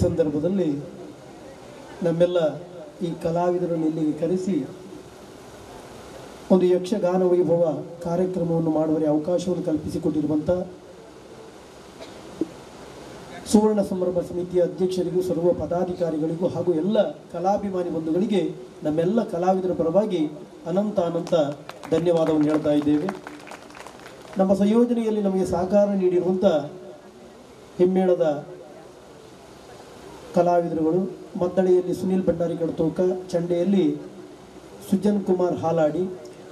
ಸಂದರ್ಭದಲ್ಲಿ ನಮ್ಮೆಲ್ಲ ಈ ಕಲಾವಿದರನ್ನು ಇಲ್ಲಿಗೆ ಕರೆಸಿ ಒಂದು ಯಕ್ಷಗಾನ ವೈಭವ ಕಾರ್ಯಕ್ರಮವನ್ನು ಮಾಡುವ ಅವಕಾಶವನ್ನು ಕಲ್ಪಿಸಿಕೊಟ್ಟಿರುವಂಥ ಸುವರ್ಣ ಸಂಭ್ರಮ ಸಮಿತಿಯ ಅಧ್ಯಕ್ಷರಿಗೂ ಸರ್ವ ಪದಾಧಿಕಾರಿಗಳಿಗೂ ಹಾಗೂ ಎಲ್ಲ ಕಲಾಭಿಮಾನಿ ಬಂಧುಗಳಿಗೆ ನಮ್ಮೆಲ್ಲ ಕಲಾವಿದರ ಪರವಾಗಿ ಅನಂತ ಧನ್ಯವಾದವನ್ನು ಹೇಳ್ತಾ ಇದ್ದೇವೆ. ನಮ್ಮ ಸಂಯೋಜನೆಯಲ್ಲಿ ನಮಗೆ ಸಹಕಾರ ನೀಡಿರುವಂಥ ಹಿಮ್ಮೇಳದ ಕಲಾವಿದರುಗಳು, ಮದ್ದಳೆಯಲ್ಲಿ ಸುನೀಲ್ ಭಂಡಾರಿ ಕಡತೋಕ, ಚಂಡೆಯಲ್ಲಿ ಸುಜನ್ ಕುಮಾರ್ ಹಾಲಾಡಿ,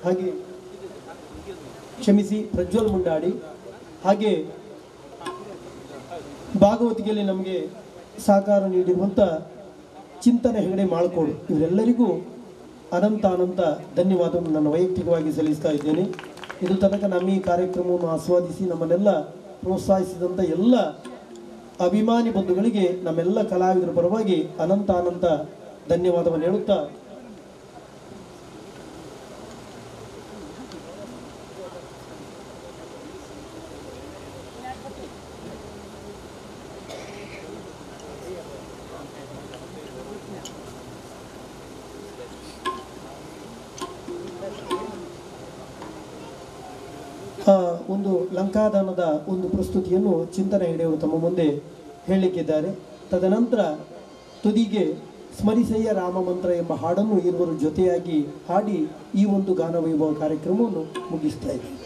ಹಾಗೆ ಪ್ರಜ್ವಲ್ ಮುಂಡಾಡಿ, ಹಾಗೆ ಭಾಗವತಿಕೆಯಲ್ಲಿ ನಮಗೆ ಸಹಕಾರ ನೀಡಿರುವಂಥ ಚಿಂತನೆ ಹೆಗಡೆ ಮಾಳ್ಕೋಡು, ಇವರೆಲ್ಲರಿಗೂ ಅನಂತ ಧನ್ಯವಾದವನ್ನು ನಾನು ವೈಯಕ್ತಿಕವಾಗಿ ಸಲ್ಲಿಸ್ತಾ ಇದ್ದೇನೆ. ಇದು ತನಕ ನಮ್ಮ ಈ ಕಾರ್ಯಕ್ರಮವನ್ನು ಆಸ್ವಾದಿಸಿ ನಮ್ಮನ್ನೆಲ್ಲ ಪ್ರೋತ್ಸಾಹಿಸಿದಂಥ ಎಲ್ಲ ಅಭಿಮಾನಿ ಬಂಧುಗಳಿಗೆ ನಮ್ಮೆಲ್ಲ ಕಲಾವಿದರ ಪರವಾಗಿ ಅನಂತ ಧನ್ಯವಾದವನ್ನು ಹೇಳುತ್ತಾ ಒಂದು ಲಂಕಾದಾನದ ಒಂದು ಪ್ರಸ್ತುತಿಯನ್ನು ಚಿಂತನೆ ಹೆಗಡೆಯವರು ತಮ್ಮ ಮುಂದೆ ಹೇಳಲಿಕ್ಕಿದ್ದಾರೆ. ತದನಂತರ ತುದಿಗೆ ಸ್ಮರಿಸಯ್ಯ ರಾಮ ಮಂತ್ರ ಎಂಬ ಹಾಡನ್ನು ಇರುವರು ಜೊತೆಯಾಗಿ ಹಾಡಿ ಈ ಒಂದು ಗಾನ ವೈಭವ ಕಾರ್ಯಕ್ರಮವನ್ನು ಮುಗಿಸ್ತಾ ಇದ್ದೀವಿ.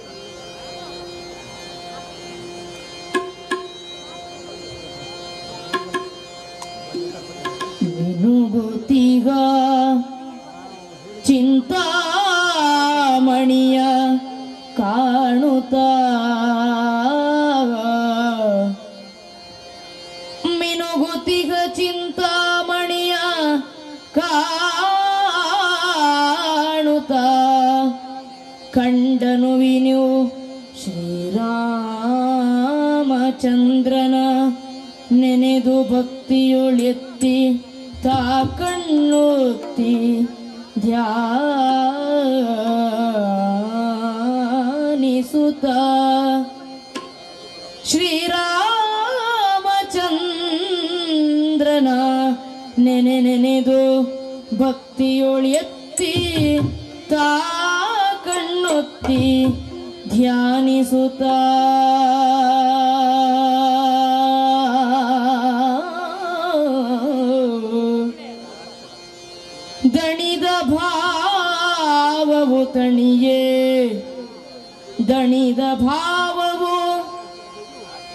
ಚಿಂತಾಮಣಿಯ ಕಾಣುತ್ತಾ ಮಿನುಗುತಿಗ ಚಿಂತಾಮಣಿಯ ಕಾಣುತ್ತಾ ಕಂಡನು ವಿನು ಶ್ರೀರಾಮಚಂದ್ರನ ನೆನೆದು ಭಕ್ತಿಯೊಳೆತ್ತಿ ತಾ ಕಣ್ಣೊತ್ತಿ ಧ್ಯಾನಿಸುತ್ತ ಶ್ರೀರಾಮಚಂದ್ರನ ನೆನೆದು ಭಕ್ತಿಯೊಳೆತ್ತಿ ತಾ ಕಣ್ಣೊತ್ತಿ ಧ್ಯಾನಿಸುತ್ತ ದಣಿದ ಭಾವವು ತಣಿಯೇ ದಣಿದ ಭಾವವು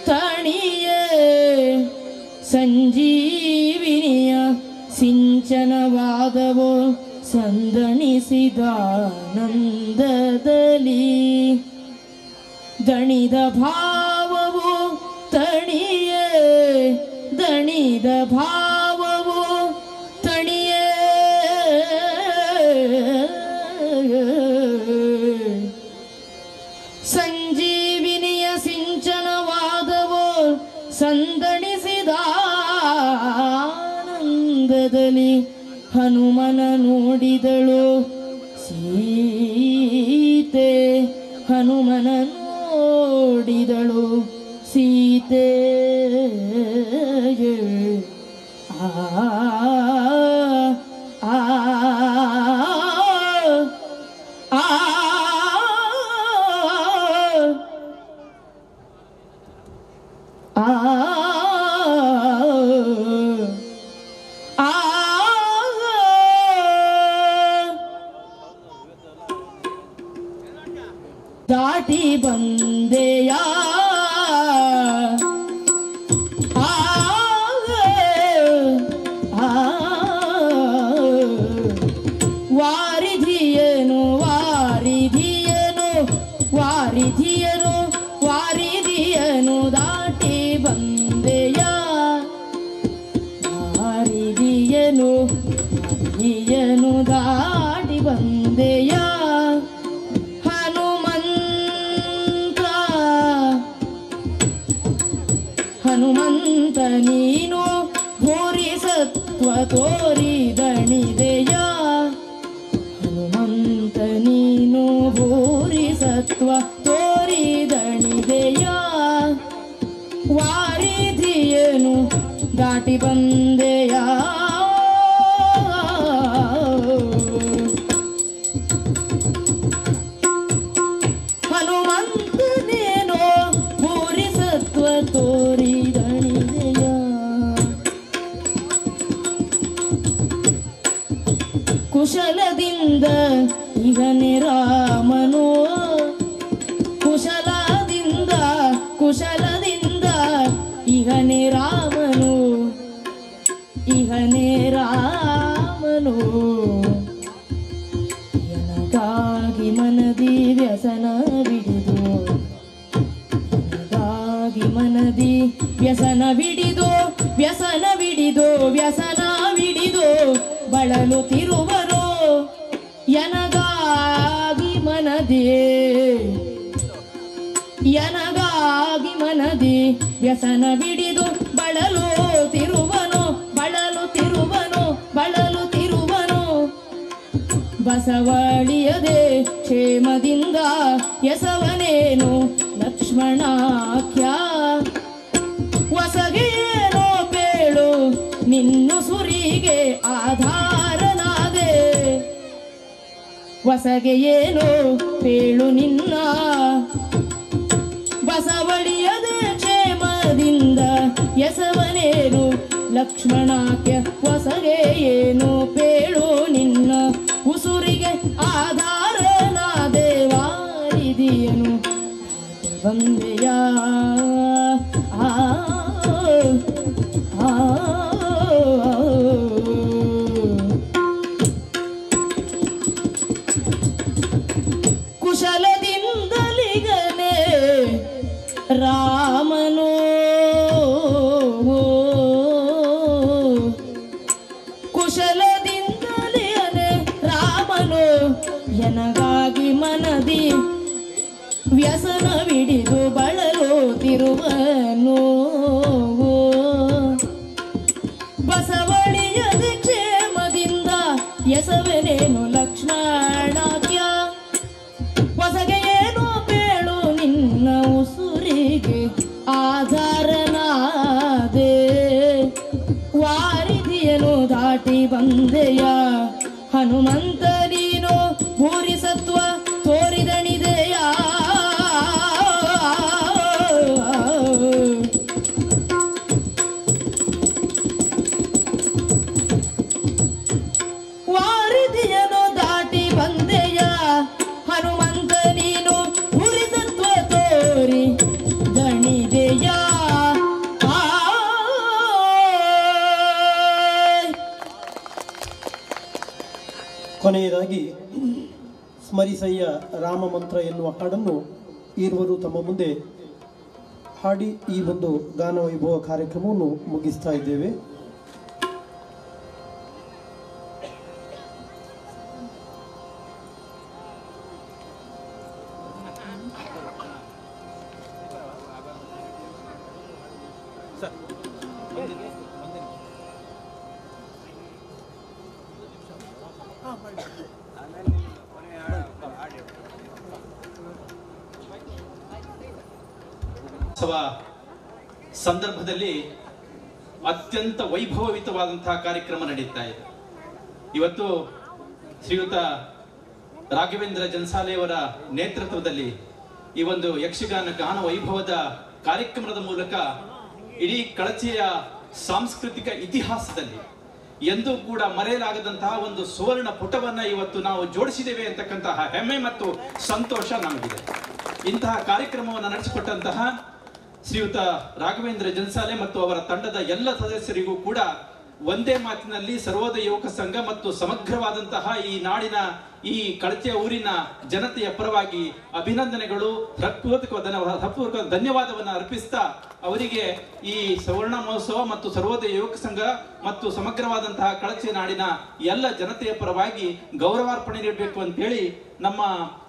ತಣಿಯೇ ಸಂಜೀವಿನಿಯ ಸಿಂಚನವಾದವು ಸಂದಣಿಸಿದಾನಂದದಲ್ಲಿ ದಣಿದ ಭಾವವು ತಣಿಯೇ ದಣಿದ ಭಾವವು ತಣಿಯೇ ಸಂಜೀವಿನಿಯ ಸಿಂಚನವಾದವು ಸಂದಣಿಸಿದ ಆನಂದದಲ್ಲಿ ಹನುಮನ ನೋಡಿದಳು ಸೀತೆ ಹನುಮನ ನೋಡಿದಳು ಸೀತೆ ಆ ಆ ಆ ದಾಟಿ ಬಂದೆಯ ವಾರಿಧಿಯನು ವಾರಿಧಿಯನು ವಾರಿಧಿಯನು ವಾರಿಧಿಯನು ದಾಟಿ ಬಂದೆಯ ವಾರಿಧಿಯನು ವಾರಿಧಿಯನು ದಾಟಿ ಬಂದೆಯ ಹನುಮಂತ ನೀನು ಭೂರಿ ಸತ್ವ ತೋರಿದಣಿದೆಯ ಹನುಮಂತ ನೀನು ಭೂರಿ ಸತ್ವ ತೋರಿದಣಿದೆಯ ವಾರಿಧಿಯನು ದಾಟಿ ದಾಟಿ ಬಂದೆಯ ಹನುಮಂತನೇನೋ ಭೂರಿ ಸತ್ವ ತೋರಿದಣಿದೆಯ ಕುಶಲದಿಂದ ಇವನೇ ರಾಮನೋ ಕುಶಲದಿಂದ ಇಹನೇ ರಾಮನು ಎನಗಾಗಿ ಮನದಿ ವ್ಯಸನ ಬಿಡಿದು ಬಳಲುತ್ತಿರುವರೋ ಎನಗಾಗಿ ಮನದಿ ವ್ಯಸನ ಬಿಡಿದು ಬಳಲುತ್ತಿರುವನು ಬಸವಳಿಯದೆ ಕ್ಷೇಮದಿಂದ ಎಸವನೇನು ಲಕ್ಷ್ಮಣಾಖ್ಯ ಹೊಸಗೇನೋ ಬೇಳು ನಿನ್ನು ಸುರಿಗೆ ಆಧಾರನಾದೆ ಹೊಸಗೆ ಏನೋ ಬೇಳು ನಿನ್ನ ಬಸವಳಿಯದೆ ಕ್ಷೇಮದಿಂದ ಎಸವನೇನು ಲಕ್ಷ್ಮಣಾಖ್ಯ ಹೊಸಗೆ ಏನೋ ಬೇಳು ನಿನ್ನ ಉಸುರಿಗೆ ಆಧಾರನಾದೆ ವಾರಿದಿಯನು ಬಂದೆಯ ಕುಶಲದಿಂದಲಿಗನೆ ರಾಮನೋ ಎನಗಾಗಿ ಮನದಿ ವ್ಯಸನ ಬಿಡಿದು ಬಳಲುತ್ತಿರುವನು ಬಸವಳಿಯದ ಕ್ಷೇಮದಿಂದ ಎಸವನೇನು ಲಕ್ಷ್ಮಣಾಖ್ಯ ಹೊಸಗೆ ಏನೋ ಬೇಳು ನಿನ್ನ ಉಸುರಿಗೆ ಆಧಾರನಾದೆ ವಾರಿದಿಯನು ದಾಟಿ ಬಂದೆಯ ಹನುಮಂತ ನೀನು ಭೂರಿ ಸತ್ವ ತೋರಿದಣಿದೆಯ ವಾರಿದಿಯನು ದಾಟಿ ಬಂದೆಯ ಹನುಮಂತ ನೀನು ಭೂರಿ ಸತ್ವ ತೋರಿ ದಣಿದೆಯ ಕೊನೆಯದಾಗಿ ಸ್ಮರಿಸಯ್ಯ ರಾಮ ಮಂತ್ರ ಎನ್ನುವ ಹಾಡನ್ನು ಇರುವರು ತಮ್ಮ ಮುಂದೆ ಹಾಡಿ ಈ ಒಂದು ಗಾನ ವೈಭವ ಕಾರ್ಯಕ್ರಮವನ್ನು ಮುಗಿಸ್ತಾ ಇದ್ದೇವೆ. ಸಂದರ್ಭದಲ್ಲಿ ಅತ್ಯಂತ ವೈಭವಯುತವಾದಂತಹ ಕಾರ್ಯಕ್ರಮ ನಡೀತಾ ಇದೆ. ಇವತ್ತು ಶ್ರೀಯುತ ರಾಘವೇಂದ್ರ ಜನ್ಸಾಲೆಯವರ ನೇತೃತ್ವದಲ್ಲಿ ಈ ಒಂದು ಯಕ್ಷಗಾನ ಗಾನ ವೈಭವದ ಕಾರ್ಯಕ್ರಮದ ಮೂಲಕ ಇಡೀ ಕಳಚಿಯ ಸಾಂಸ್ಕೃತಿಕ ಇತಿಹಾಸದಲ್ಲಿ ಎಂದೂ ಕೂಡ ಮರೆಯಲಾಗದಂತಹ ಒಂದು ಸುವರ್ಣ ಪುಟವನ್ನ ಇವತ್ತು ನಾವು ಜೋಡಿಸಿದ್ದೇವೆ ಅಂತಕ್ಕಂತಹ ಹೆಮ್ಮೆ ಮತ್ತು ಸಂತೋಷ ನಮಗಿದೆ. ಇಂತಹ ಕಾರ್ಯಕ್ರಮವನ್ನು ನಡೆಸಿಕೊಟ್ಟಂತಹ ಶ್ರೀಯುತ ರಾಘವೇಂದ್ರ ಜನ್ಸಾಲೆ ಮತ್ತು ಅವರ ತಂಡದ ಎಲ್ಲ ಸದಸ್ಯರಿಗೂ ಕೂಡ ಒಂದೇ ಮಾತಿನಲ್ಲಿ ಸರ್ವೋದಯ ಯುವಕ ಸಂಘ ಮತ್ತು ಸಮಗ್ರವಾದಂತಹ ಈ ನಾಡಿನ ಈ ಕಳಚೆಯ ಊರಿನ ಜನತೆಯ ಪರವಾಗಿ ಅಭಿನಂದನೆಗಳು, ಹೃತ್ಪೂರ್ವಕ ಧನ್ಯವಾದವನ್ನು ಅರ್ಪಿಸ್ತಾ ಅವರಿಗೆ ಈ ಸುವರ್ಣ ಮಹೋತ್ಸವ ಮತ್ತು ಸರ್ವೋದಯ ಯುವಕ ಸಂಘ ಮತ್ತು ಸಮಗ್ರವಾದಂತಹ ಕಳಚೆ ನಾಡಿನ ಎಲ್ಲ ಜನತೆಯ ಪರವಾಗಿ ಗೌರವಾರ್ಪಣೆ ನೀಡಬೇಕು ಅಂತ ಹೇಳಿ ನಮ್ಮ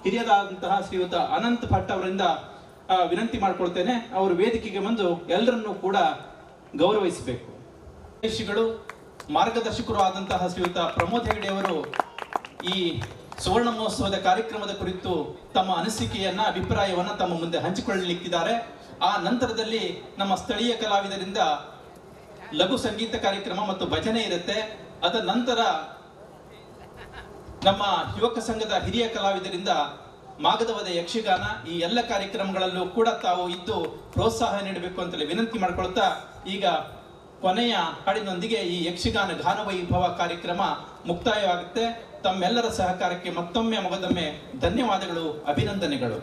ಹಿರಿಯರಾದಂತಹ ಶ್ರೀಯುತ ಅನಂತ್ ಭಟ್ ಅವರಿಂದ ವಿನಂತಿ ಮಾಡ್ಕೊಳ್ತೇನೆ. ಅವರು ವೇದಿಕೆಗೆ ಬಂದು ಎಲ್ಲರನ್ನೂ ಕೂಡ ಗೌರವಿಸಬೇಕು. ಶ್ರೀಗಳು ಮಾರ್ಗದರ್ಶಕರು ಆದಂತಹ ಶ್ರೀಯುತ ಪ್ರಮೋದ್ ಹೆಗಡೆ ಅವರು ಈ ಸುವರ್ಣ ಮಹೋತ್ಸವದ ಕಾರ್ಯಕ್ರಮದ ಕುರಿತು ತಮ್ಮ ಅನಿಸಿಕೆಯನ್ನ ಅಭಿಪ್ರಾಯವನ್ನ ತಮ್ಮ ಮುಂದೆ ಹಂಚಿಕೊಳ್ಳಲಿಕ್ಕಿದ್ದಾರೆ. ಆ ನಂತರದಲ್ಲಿ ನಮ್ಮ ಸ್ಥಳೀಯ ಕಲಾವಿದರಿಂದ ಲಘು ಸಂಗೀತ ಕಾರ್ಯಕ್ರಮ ಮತ್ತು ಭಜನೆ ಇರುತ್ತೆ. ಅದರ ನಂತರ ನಮ್ಮ ಯುವಕ ಸಂಘದ ಹಿರಿಯ ಕಲಾವಿದರಿಂದ ಮಾಗಧವಧೆ ಯಕ್ಷಗಾನ, ಈ ಎಲ್ಲ ಕಾರ್ಯಕ್ರಮಗಳಲ್ಲೂ ಕೂಡ ತಾವು ಇದ್ದು ಪ್ರೋತ್ಸಾಹ ನೀಡಬೇಕು ಅಂತಲೇ ವಿನಂತಿ ಮಾಡಿಕೊಳ್ತಾ, ಈಗ ಕೊನೆಯ ಹಾಡಿನೊಂದಿಗೆ ಈ ಯಕ್ಷಗಾನ ಗಾನ ವೈಭವ ಕಾರ್ಯಕ್ರಮ ಮುಕ್ತಾಯವಾಗುತ್ತೆ. ತಮ್ಮೆಲ್ಲರ ಸಹಕಾರಕ್ಕೆ ಮತ್ತೊಮ್ಮೆ ಮೊದಲೊಮ್ಮೆ ಧನ್ಯವಾದಗಳು, ಅಭಿನಂದನೆಗಳು.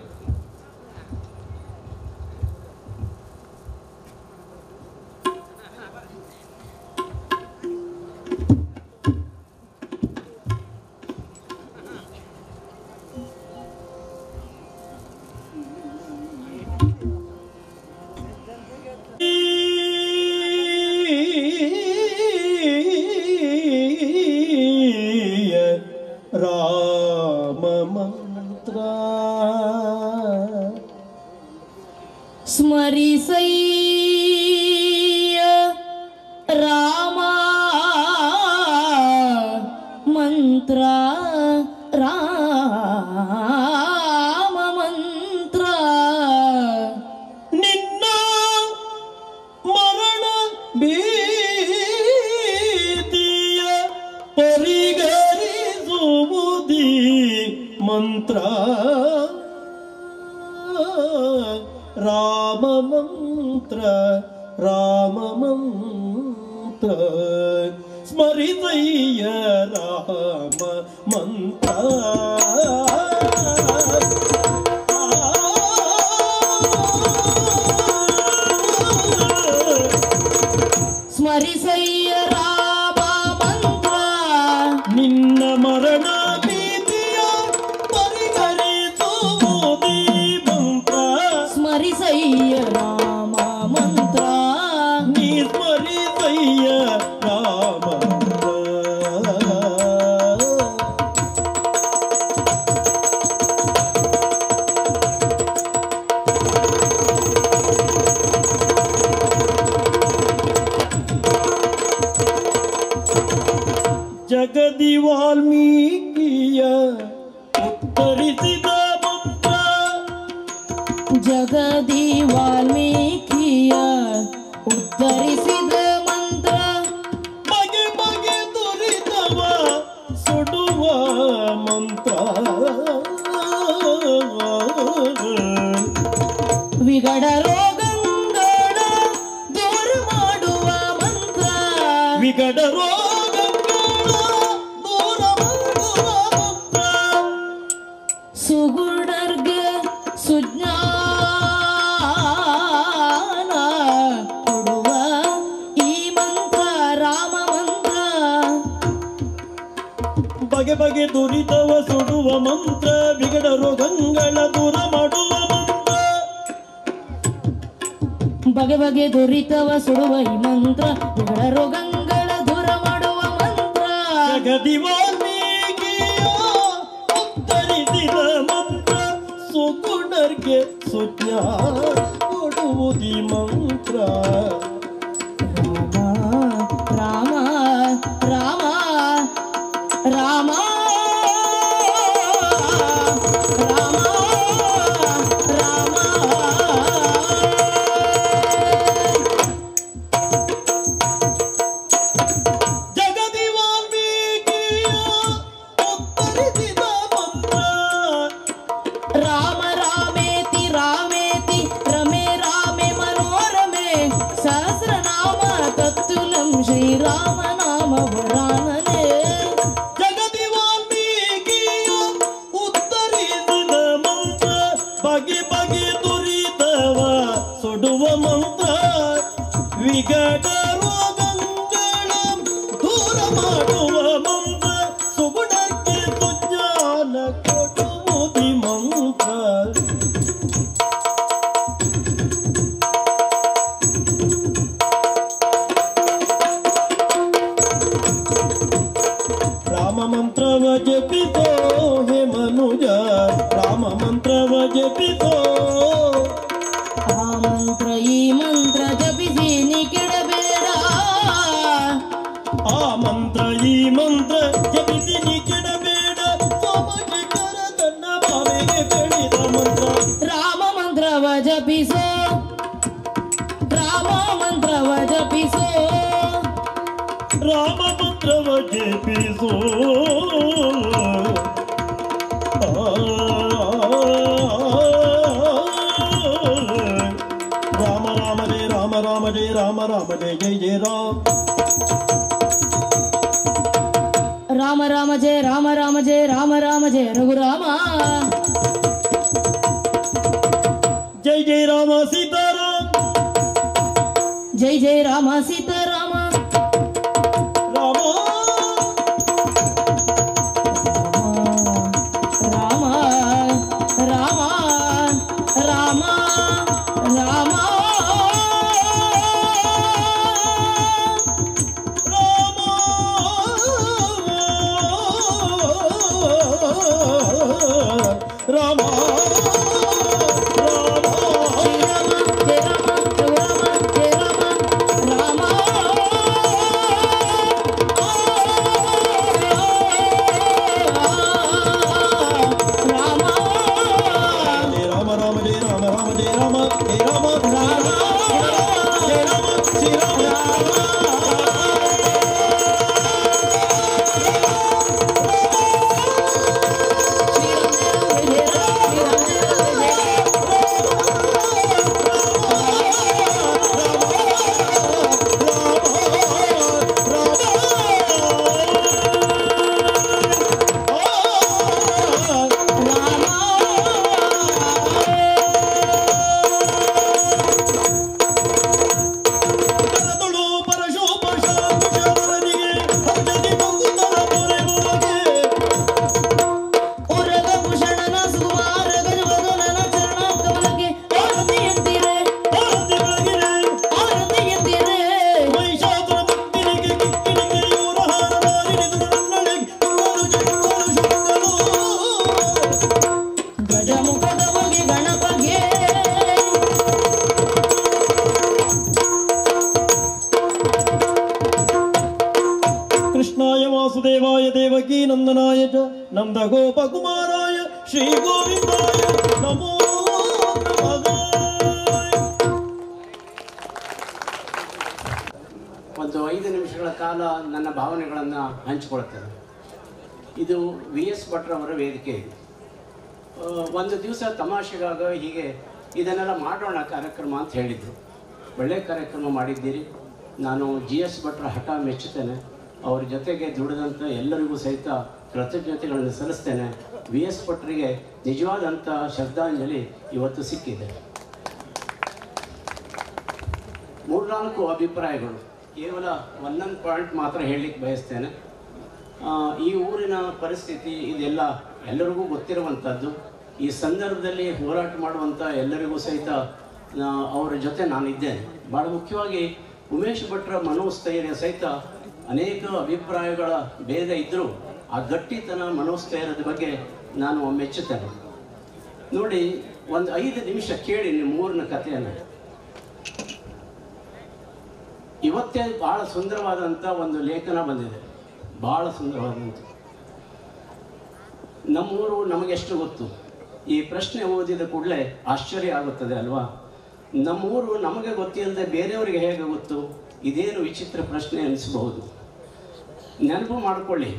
ರಾಮ ಮಂತ್ರ ಸ್ಮರಿಸಯ್ಯ ರಾಮ ಮಂತ್ರ ರಾಮ ಮಂತ್ರ ನಿನ್ನ ಮರಣ ಭೀತಿಯ ಪರಿಗರಿಸುವುದಿ ಮಂತ್ರ ರಾಮ ಮಂತ್ರ ರಾಮ ಮಂತ್ರ ಸ್ಮರಿಸಯ್ಯ ರಾಮ ಮಂತ್ರ ಸ್ಮರಿಸಯ್ಯ ರಾಮ ಮಂತ್ರ ನಿನ್ನ ಮರಣ ಭೀತಿಯ ಪರಿಹರಿಸುವುದಿ ಮಂತ್ರ ಸ್ಮರಿಸಯ್ಯ ರಾಮ ಮಂತ್ರ ನೀ ಸ್ಮರಿಸಯ್ಯ ರಾಮ ಮಂತ್ರ ಜಗದಿ ವಾಲ್ಮೀಕಿಯ ಉತ್ತರಿಸಿದ ಮಂತ್ರ ಜಗದಿ ವಾಲ್ಮೀಕಿಯ ಉತ್ತರಿಸಿದ ಮಂತ್ರ ಬಗೆ ಬಗೆ ದುರಿತವ ಸುಡುವ ಮಂತ್ರ ವಿಗಡ ರೋಗಗಳ ದೂರ ಮಾಡುವ ಮಂತ್ರ ವಿಗಡ ರೋಗಗಳ ದೂರ ಮಾಡುವ ಮಂತ್ರ ಸುಗುಣರ್ಗೆ ಸುಜ್ಞಾನ ಕೊಡುವ ಈ ಮಂತ್ರ ರಾಮ ಮಂತ್ರ ಬಗೆ ಬಗೆ ದುರಿತವ ಸುಡುವ ಮಂತ್ರ ವಿಗಡ ರೋಗಗಳ ದೂರ ಮಾಡುವ ಮಂತ್ರ ಬಗೆ ಬಗೆ ದುರಿತವ ಸುಡುವ ಈ ಮಂತ್ರ ವಿಗಡ ರೋಗಗಳ ದೂರ ಮಾಡುವ ಮಂತ್ರ ಜಗದಿ ವಾಲ್ಮೀಕಿಯ ಉತ್ತರಿಸಿದ ಮಂತ್ರ ಸುಗುಣರ್ಗೆ ಸುಜ್ಞಾನ ಕೊಡುವುದಿ ಮಂತ್ರ ರಾಮ ರಾಮ ರಾಮ ರಾಮ ರಾಮ ಜಗದಿ ವಾಲ್ಮೀಕಿಯ ಉತ್ತರಿಸಿದ ಮಂತ್ರ ರಾಮ ರಾಮೇತಿ ರಾಮೇತಿ ರಮೇ ರಾಮೇ ಮನೋರಮೆ ಸಹಸ್ರನಾಮ ತತ್ತುಲಂ ಶ್ರೀರಾಮ ನಾಮ ವರಾನನೆ ಜಗದಿ ವಾಲ್ಮೀಕಿಯ ಉತ್ತರಿಸಿದ ಮಂತ್ರ ಬಗೆ ಬಗೆ ದುರಿತವ ಸುಡುವ ಮಂತ್ರ ವಿಗಡ ರೋಗಗಳ ದೂರ ಮಾಡುವ ಮಂತ್ರ ಸುಗುಣಕ್ಕೆ ಸುಜ್ಞಾನ ಕೊಡುವುದಿ ಮಂತ್ರ ರಾಮ ಮಂತ್ರವ ಜಪಿಸೋ ಹೇ ಮನುಜ ರಾಮ ಮಂತ್ರವ ಜಪಿಸೋ ಆ ಮಂತ್ರ ಈ ಮಂತ್ರ ಜಪಿಸಿ ನೀ ಕೆಡಬೇಡ ಆ ಮಂತ್ರ ಈ ಮಂತ್ರ ಜಪಿಸಿ ನೀ ಕೆಡಬೇಡ ಸೋಮಗೆ ಕರದನ್ನ ಬಾವಿಗೆ ಕಳಿದ ಮಂತ್ರ ರಾಮ ಮಂತ್ರವ ಜಪಿಸೋ ರಾಮ ಮಂತ್ರವ ಜಪಿಸೋ ರಾಮ ಮಂತ್ರವ ಜಪಿಸೋ ರಾಮ ರಾಮ ಜಯ ರಾಮ ರಾಮ ಜಯ ರಾಮ ರಾಮ ಜಯ ಜಯ ಜಯ ರಾಮ ರಾಮ ಜಯ ರಾಮ ರಾಮ ಜಯ ರಾಮ ರಾಮ ಜಯ ರಘುರಾಮ ಜೈ ಜೈ ರಾಮ ಸೀತಾರಾಮ ಜೈ ಜೈ ರಾಮ ಸೀತಾರಾಮ ರಾಮ ರಾಮ ರಾಮ ರಾಮ ರಾಮ ರಾಮ ವಾಸುದೇವಾಯ ದೇವಕೀ ನಂದನಾಯ ಚ ನಂದ ಗೋಪ ಕುಮಾರಾಯ ಶ್ರೀ ಗೋವಿಂದಾಯ ನಮೋ ನಮಃ. ಒಂದು 5 ನಿಮಿಷಗಳ ಕಾಲ ನನ್ನ ಭಾವನೆಗಳನ್ನು ಹಂಚಿಕೊಳ್ತೇನೆ. ಇದು VS ಭಟ್ರವರ ವೇದಿಕೆ ಇದು. ಒಂದು ದಿವಸ ತಮಾಷೆಗಾಗ ಹೀಗೆ ಇದನ್ನೆಲ್ಲ ಮಾಡೋಣ ಕಾರ್ಯಕ್ರಮ ಅಂತ ಹೇಳಿದರು. ಒಳ್ಳೆಯ ಕಾರ್ಯಕ್ರಮ ಮಾಡಿದ್ದೀರಿ. ನಾನು GS ಭಟ್ರ ಹಠ ಮೆಚ್ಚುತ್ತೇನೆ. ಅವ್ರ ಜೊತೆಗೆ ದುಡಿದಂಥ ಎಲ್ಲರಿಗೂ ಸಹಿತ ಕೃತಜ್ಞತೆಗಳನ್ನು ಸಲ್ಲಿಸ್ತೇನೆ. VS ಭಟ್ರಿಗೆ ನಿಜವಾದಂಥ ಶ್ರದ್ಧಾಂಜಲಿ ಇವತ್ತು ಸಿಕ್ಕಿದೆ. 3-4 ಅಭಿಪ್ರಾಯಗಳು, ಕೇವಲ ಒಂದೊಂದು ಪಾಯಿಂಟ್ ಮಾತ್ರ ಹೇಳಲಿಕ್ಕೆ ಬಯಸ್ತೇನೆ. ಈ ಊರಿನ ಪರಿಸ್ಥಿತಿ ಇದೆಲ್ಲ ಎಲ್ಲರಿಗೂ ಗೊತ್ತಿರುವಂಥದ್ದು. ಈ ಸಂದರ್ಭದಲ್ಲಿ ಹೋರಾಟ ಮಾಡುವಂಥ ಎಲ್ಲರಿಗೂ ಸಹಿತ ಅವರ ಜೊತೆ ನಾನಿದ್ದೇನೆ. ಭಾಳ ಮುಖ್ಯವಾಗಿ ಉಮೇಶ್ ಭಟ್ರ ಮನೋಸ್ಥೈರ್ಯ ಸಹಿತ ಅನೇಕ ಅಭಿಪ್ರಾಯಗಳ ಭೇದ ಇದ್ದರೂ ಆ ಗಟ್ಟಿತನ ಮನೋಸ್ಥೈರ್ಯದ ಬಗ್ಗೆ ನಾನು ಮೆಚ್ಚುತ್ತೇನೆ. ನೋಡಿ, ಒಂದು 5 ನಿಮಿಷ ಕೇಳಿ ನಿಮ್ಮ ಊರಿನ ಕಥೆಯನ್ನು. ಇವತ್ತೇ ಭಾಳ ಸುಂದರವಾದಂಥ ಒಂದು ಲೇಖನ ಬಂದಿದೆ, ಭಾಳ ಸುಂದರವಾದಂಥ. ನಮ್ಮೂರು ನಮಗೆಷ್ಟು ಗೊತ್ತು? ಈ ಪ್ರಶ್ನೆ ಓದಿದ ಕೂಡಲೇ ಆಶ್ಚರ್ಯ ಆಗುತ್ತದೆ ಅಲ್ವಾ? ನಮ್ಮೂರು ನಮಗೆ ಗೊತ್ತಿಲ್ಲದೆ ಬೇರೆಯವರಿಗೆ ಹೇಗೆ ಗೊತ್ತು? ಇದೇನು ವಿಚಿತ್ರ ಪ್ರಶ್ನೆ ಅನಿಸಬಹುದು. ನೆನಪು ಮಾಡಿಕೊಳ್ಳಿ,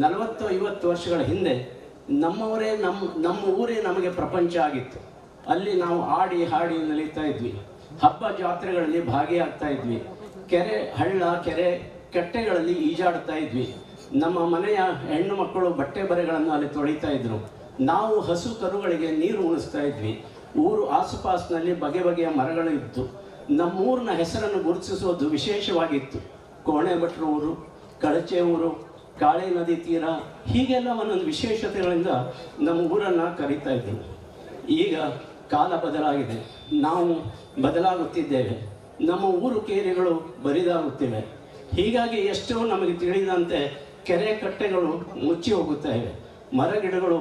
40-50 ವರ್ಷಗಳ ಹಿಂದೆ ನಮ್ಮವರೇ ನಮ್ಮ ಊರೇ ನಮಗೆ ಪ್ರಪಂಚ ಆಗಿತ್ತು. ಅಲ್ಲಿ ನಾವು ಆಡಿ ಹಾಡಿ ನಲಿತಾ ಇದ್ವಿ. ಹಬ್ಬ ಜಾತ್ರೆಗಳಲ್ಲಿ ಭಾಗಿಯಾಗ್ತಾ ಇದ್ವಿ. ಕೆರೆ ಹಳ್ಳ ಕೆರೆ ಕಟ್ಟೆಗಳಲ್ಲಿ ಈಜಾಡ್ತಾ ಇದ್ವಿ. ನಮ್ಮ ಮನೆಯ ಹೆಣ್ಣು ಮಕ್ಕಳು ಬಟ್ಟೆ ಬರೆಗಳನ್ನು ಅಲ್ಲಿ ತೊಳಿತಾ ಇದ್ರು. ನಾವು ಹಸು ಕರುಗಳಿಗೆ ನೀರು ಉಣಿಸ್ತಾ ಇದ್ವಿ. ಊರು ಆಸುಪಾಸಿನಲ್ಲಿ ಬಗೆ ಬಗೆಯ ಮರಗಳು ಇತ್ತು. ನಮ್ಮೂರಿನ ಹೆಸರನ್ನು ಗುರುತಿಸೋದು ವಿಶೇಷವಾಗಿತ್ತು. ಕೋಣೆ ಭಟ್ರ ಊರು, ಕಳಚೆ ಊರು, ಕಾಳಿ ನದಿ ತೀರ, ಹೀಗೆಲ್ಲ ಒಂದೊಂದು ವಿಶೇಷತೆಗಳಿಂದ ನಮ್ಮ ಊರನ್ನು ಕರೀತಾ ಇದ್ದೀವಿ. ಈಗ ಕಾಲ ಬದಲಾಗಿದೆ, ನಾವು ಬದಲಾಗುತ್ತಿದ್ದೇವೆ. ನಮ್ಮ ಊರು ಕೇರಿಗಳು ಬರಿದಾಗುತ್ತಿವೆ. ಹೀಗಾಗಿ ಎಷ್ಟೋ ನಮಗೆ ತಿಳಿದಂತೆ ಕೆರೆ ಕಟ್ಟೆಗಳು ಮುಚ್ಚಿ ಹೋಗುತ್ತಾ ಇವೆ, ಮರಗಿಡಗಳು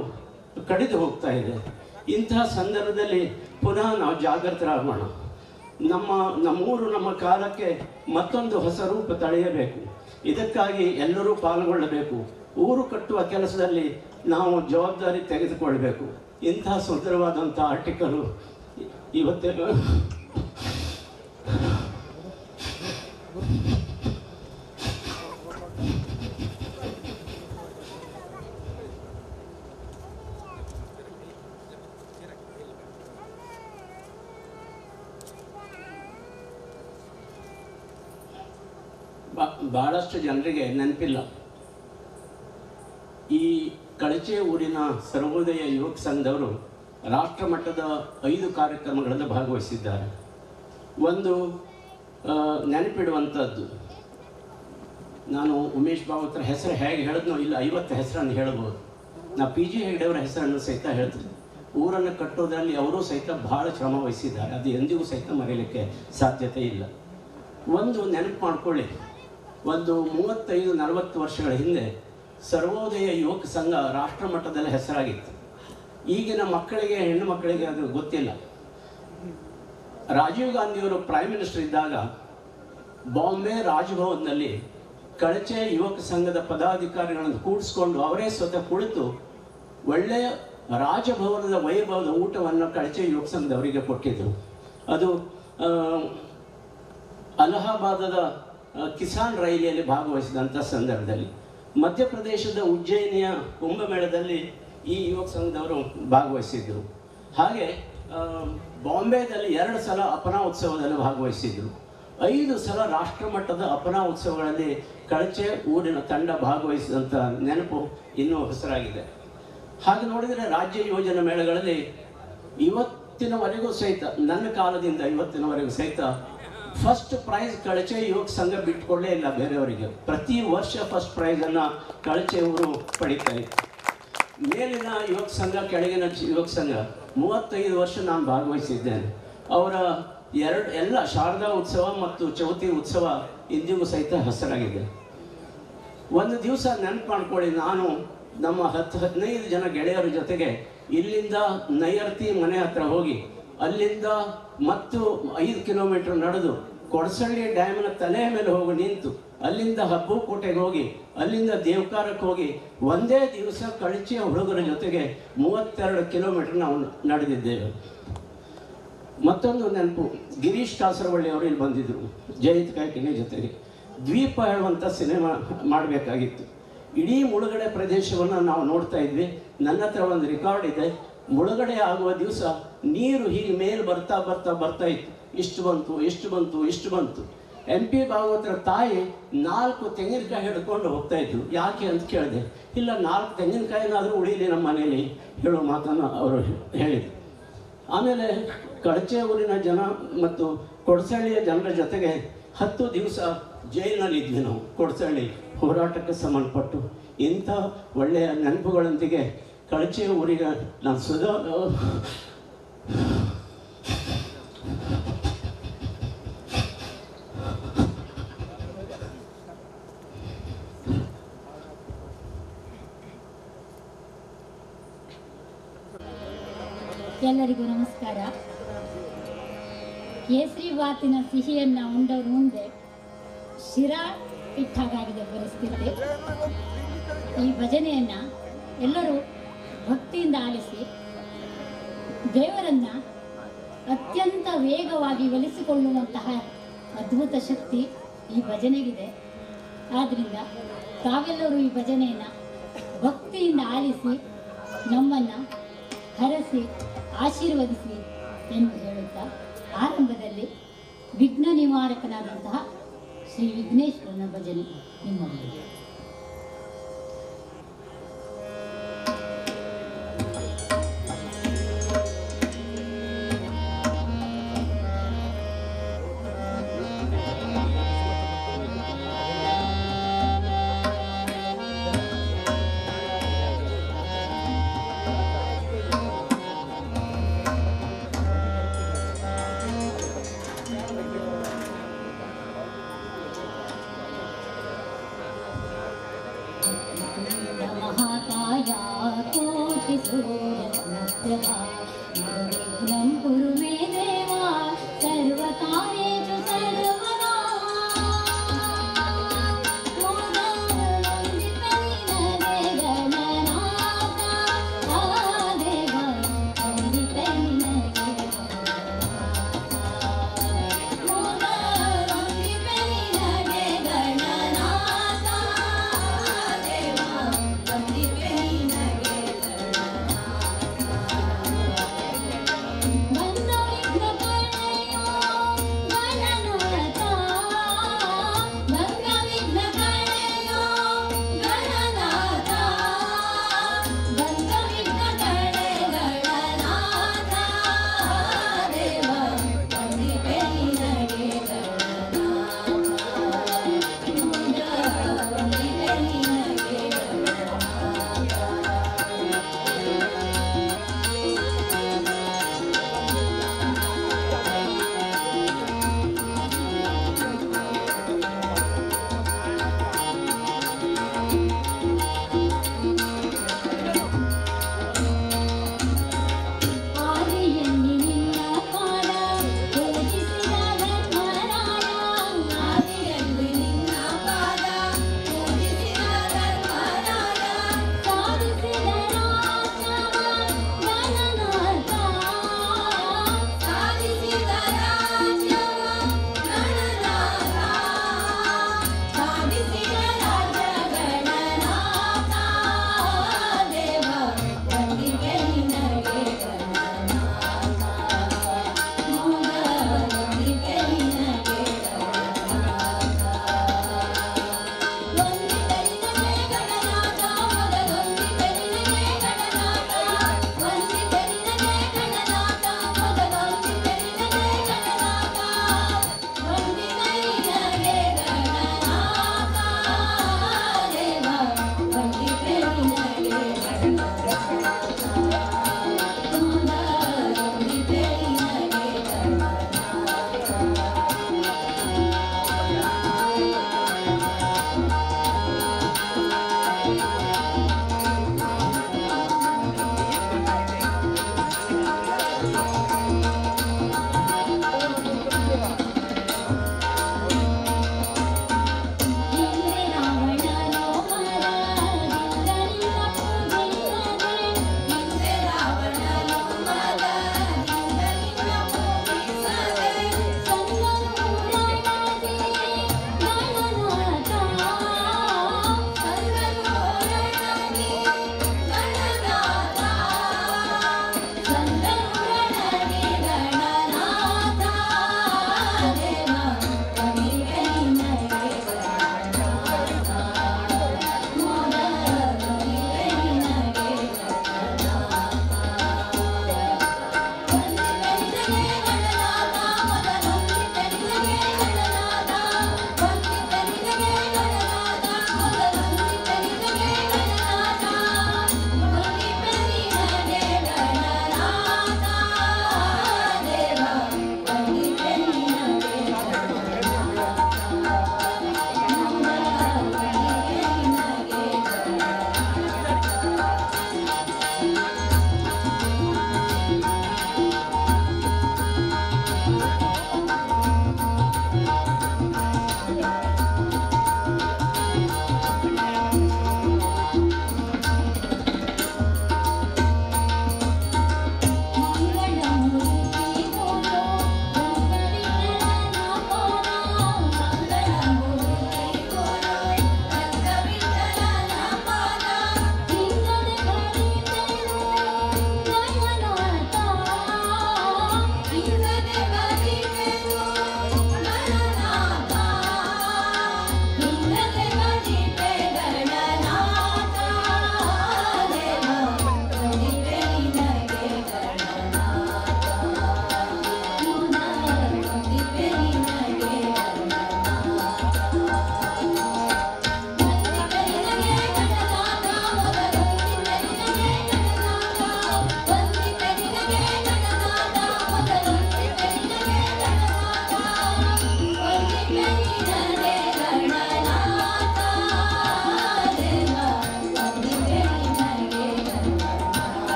ಕಡಿದು ಹೋಗ್ತಾ ಇದೆ. ಇಂತಹ ಸಂದರ್ಭದಲ್ಲಿ ಪುನಃ ನಾವು ಜಾಗೃತರಾಗೋಣ. ನಮ್ಮೂರು ನಮ್ಮ ಕಾಲಕ್ಕೆ ಮತ್ತೊಂದು ಹೊಸ ರೂಪ ತಳೆಯಬೇಕು. ಇದಕ್ಕಾಗಿ ಎಲ್ಲರೂ ಪಾಲ್ಗೊಳ್ಳಬೇಕು. ಊರು ಕಟ್ಟುವ ಕೆಲಸದಲ್ಲಿ ನಾವು ಜವಾಬ್ದಾರಿ ತೆಗೆದುಕೊಳ್ಬೇಕು. ಇಂತಹ ಸುಂದರವಾದಂಥ ಆರ್ಟಿಕಲು ಇವತ್ತೇ ಭಾಳಷ್ಟು ಜನರಿಗೆ ನೆನಪಿಲ್ಲ. ಈ ಕಳಚೆ ಊರಿನ ಸರ್ವೋದಯ ಯುವಕ ಸಂಘದವರು ರಾಷ್ಟ್ರ ಮಟ್ಟದ 5 ಕಾರ್ಯಕ್ರಮಗಳಲ್ಲಿ ಭಾಗವಹಿಸಿದ್ದಾರೆ. ಒಂದು ನೆನಪಿಡುವಂಥದ್ದು, ನಾನು ಉಮೇಶ್ ಬಾವತ್ರ ಹೆಸರು ಹೇಗೆ ಹೇಳಿದ್ನೋ ಇಲ್ಲ 50 ಹೆಸರನ್ನು ಹೇಳ್ಬೋದು. ನಾ PG ಹೆಗ್ಡೆಯವರ ಹೆಸರನ್ನು ಸಹಿತ ಹೇಳ್ತೀನಿ. ಊರನ್ನು ಕಟ್ಟೋದ್ರಲ್ಲಿ ಅವರೂ ಸಹಿತ ಭಾಳ ಶ್ರಮ ವಹಿಸಿದ್ದಾರೆ. ಅದು ಎಂದಿಗೂ ಸಹಿತ ಮರೆಯಲಿಕ್ಕೆ ಸಾಧ್ಯತೆ ಇಲ್ಲ. ಒಂದು ನೆನಪು ಮಾಡ್ಕೊಳ್ಳಿ, ಒಂದು 35-40 ವರ್ಷಗಳ ಹಿಂದೆ ಸರ್ವೋದಯ ಯುವಕ ಸಂಘ ರಾಷ್ಟ್ರ ಮಟ್ಟದಲ್ಲಿ ಹೆಸರಾಗಿತ್ತು. ಈಗಿನ ಮಕ್ಕಳಿಗೆ, ಹೆಣ್ಣು ಮಕ್ಕಳಿಗೆ ಅದು ಗೊತ್ತಿಲ್ಲ. ರಾಜೀವ್ ಗಾಂಧಿಯವರು ಪ್ರೈಮ್ ಮಿನಿಸ್ಟರ್ ಇದ್ದಾಗ ಬಾಂಬೆ ರಾಜಭವನದಲ್ಲಿ ಕಳಚೆ ಯುವಕ ಸಂಘದ ಪದಾಧಿಕಾರಿಗಳನ್ನು ಕೂಡಿಸ್ಕೊಂಡು ಅವರೇ ಸ್ವತಃ ಕುಳಿತು ಒಳ್ಳೆಯ ರಾಜಭವನದ ವೈಭವದ ಊಟವನ್ನು ಕಳಚೆ ಯುವಕ ಸಂಘದವರಿಗೆ ಕೊಟ್ಟಿದ್ದರು. ಅದು ಅಲಹಾಬಾದದ ಕಿಸಾನ್ ರೈಲಿಯಲ್ಲಿ ಭಾಗವಹಿಸಿದಂಥ ಸಂದರ್ಭದಲ್ಲಿ, ಮಧ್ಯಪ್ರದೇಶದ ಉಜ್ಜಯಿನಿಯ ಕುಂಭಮೇಳದಲ್ಲಿ ಈ ಯುವಕ ಸಂಘದವರು ಭಾಗವಹಿಸಿದ್ರು. ಹಾಗೆ ಬಾಂಬೆದಲ್ಲಿ 2 ಸಲ ಅಪನಾ ಉತ್ಸವದಲ್ಲಿ ಭಾಗವಹಿಸಿದ್ರು. 5 ಸಲ ರಾಷ್ಟ್ರ ಮಟ್ಟದ ಅಪನಾ ಉತ್ಸವಗಳಲ್ಲಿ ಕಳಚೆ ಊರಿನ ತಂಡ ಭಾಗವಹಿಸಿದಂಥ ನೆನಪು ಇನ್ನೂ ಹೆಸರಾಗಿದೆ. ಹಾಗೆ ನೋಡಿದರೆ ರಾಜ್ಯ ಯೋಜನಾ ಮೇಳಗಳಲ್ಲಿ ಇವತ್ತಿನವರೆಗೂ ಸಹಿತ, ನನ್ನ ಕಾಲದಿಂದ ಇವತ್ತಿನವರೆಗೂ ಸಹಿತ ಫಸ್ಟ್ ಪ್ರೈಸ್ ಕಳಚೆ ಯುವಕ ಸಂಘ ಬಿಟ್ಕೊಳ್ಳೇ ಇಲ್ಲ ಬೇರೆಯವರಿಗೆ. ಪ್ರತಿ ವರ್ಷ ಫಸ್ಟ್ ಪ್ರೈಸನ್ನು ಕಳಚೆ ಊರು ಪಡಿತಾ ಇತ್ತು. ಮೇಲಿನ ಯುವಕ ಸಂಘ, ಕೆಳಗಿನ ಯುವಕ ಸಂಘ 35 ವರ್ಷ ನಾನು ಭಾಗವಹಿಸಿದ್ದೇನೆ. ಅವರ ಎಲ್ಲ ಶಾರದಾ ಉತ್ಸವ ಮತ್ತು ಚೌತಿ ಉತ್ಸವ ಇಂದಿಗೂ ಸಹಿತ ಹೆಸರಾಗಿದೆ. ಒಂದು ದಿವಸ ನೆನಪು ಮಾಡ್ಕೊಳ್ಳಿ, ನಾನು ನಮ್ಮ 10-15 ಜನ ಗೆಳೆಯರ ಜೊತೆಗೆ ಇಲ್ಲಿಂದ ನೈಯರ್ತಿ ಮನೆ ಹತ್ರ ಹೋಗಿ ಅಲ್ಲಿಂದ ಮತ್ತು 5 ಕಿಲೋಮೀಟರ್ ನಡೆದು ಕೊಡಸಳ್ಳಿ ಡ್ಯಾಮಿನ ತಲೆಯ ಮೇಲೆ ಹೋಗಿ ನಿಂತು ಅಲ್ಲಿಂದ ಹಬ್ಬಕೋಟೆಗೆ ಹೋಗಿ ಅಲ್ಲಿಂದ ದೇವಕಾರಕ್ಕೆ ಹೋಗಿ ಒಂದೇ ದಿವಸ ಕಳಚೆಯ ಹುಡುಗರ ಜೊತೆಗೆ 32 ಕಿಲೋಮೀಟರ್ ನಾವು ನಡೆದಿದ್ದೇವೆ. ಮತ್ತೊಂದು ನೆನಪು, ಗಿರೀಶ್ ಕಾಸರವಳ್ಳಿ ಅವರು ಇಲ್ಲಿ ಬಂದಿದ್ದರು ಜಯಂತ್ ಕಾಯ್ಕಿನಿ ಜೊತೆಗೆ. ದ್ವೀಪ ಹೇಳುವಂಥ ಸಿನಿಮಾ ಮಾಡಬೇಕಾಗಿತ್ತು. ಇಡೀ ಮುಳುಗಡೆ ಪ್ರದೇಶವನ್ನು ನಾವು ನೋಡ್ತಾ ಇದ್ವಿ. ನನ್ನ ಹತ್ರ ಒಂದು ರೆಕಾರ್ಡ್ ಇದೆ. ಮುಳುಗಡೆ ಆಗುವ ದಿವಸ ನೀರು ಹೀಗೆ ಮೇಲೆ ಬರ್ತಾ ಬರ್ತಾ ಬರ್ತಾ ಇತ್ತು. ಇಷ್ಟು ಬಂತು, ಇಷ್ಟು ಬಂತು, ಇಷ್ಟು ಬಂತು. MP ಭಾಗವತರ ತಾಯಿ 4 ತೆಂಗಿನಕಾಯಿ ಹಿಡ್ಕೊಂಡು ಹೋಗ್ತಾ ಇದ್ರು. ಯಾಕೆ ಅಂತ ಕೇಳಿದೆ. ಇಲ್ಲ, 4 ತೆಂಗಿನಕಾಯಿನಾದರೂ ಉಳಿಲಿ ನಮ್ಮ ಮನೇಲಿ ಹೇಳೋ ಮಾತನ್ನು ಅವರು ಹೇಳಿದರು. ಆಮೇಲೆ ಕಳಚೆ ಊರಿನ ಜನ ಮತ್ತು ಕೊಡಸಳ್ಳಿಯ ಜನರ ಜೊತೆಗೆ 10 ದಿವಸ ಜೈಲಿನಲ್ಲಿದ್ವಿ ನಾವು. ಕೊಡಸಳ್ಳಿ ಹೋರಾಟಕ್ಕೆ ಸಂಬಂಧಪಟ್ಟು ಇಂಥ ಒಳ್ಳೆಯ ನೆನಪುಗಳೊಂದಿಗೆ ಕಳಚೆ ಊರಿಗೆ ನಾನು ಸದಾ ಎಲ್ಲರಿಗೂ ನಮಸ್ಕಾರ. ಕೇಸರಿ ಬಾತಿನ ಸಿಹಿಯನ್ನು ಉಂಡವ್ರ ಮುಂದೆ ಶಿರಾ ಇಟ್ಟಾಗಿದೆ ಪರಿಸ್ಥಿತಿ. ಈ ಭಜನೆಯನ್ನು ಎಲ್ಲರೂ ಭಕ್ತಿಯಿಂದ ಆಲಿಸಿ ದೇವರನ್ನು ಅತ್ಯಂತ ವೇಗವಾಗಿ ಒಲಿಸಿಕೊಳ್ಳುವಂತಹ ಅದ್ಭುತ ಶಕ್ತಿ ಈ ಭಜನೆಗಿದೆ. ಆದ್ದರಿಂದ ತಾವೆಲ್ಲರೂ ಈ ಭಜನೆಯನ್ನು ಭಕ್ತಿಯಿಂದ ಆಲಿಸಿ ನಮ್ಮನ್ನು ಹರಸಿ ಆಶೀರ್ವದಿಸಿ ಎಂದು ಹೇಳುತ್ತಾ ಆರಂಭದಲ್ಲಿ ವಿಘ್ನ ನಿವಾರಕನಾದಂತಹ ಶ್ರೀ ವಿಘ್ನೇಶ್ವರನ ಭಜನೆ ನಿಮ್ಮ ಮುಂದೆ. निर्विघ्नं कुरु मे देवा सर्वकार्येषु सर्वदा।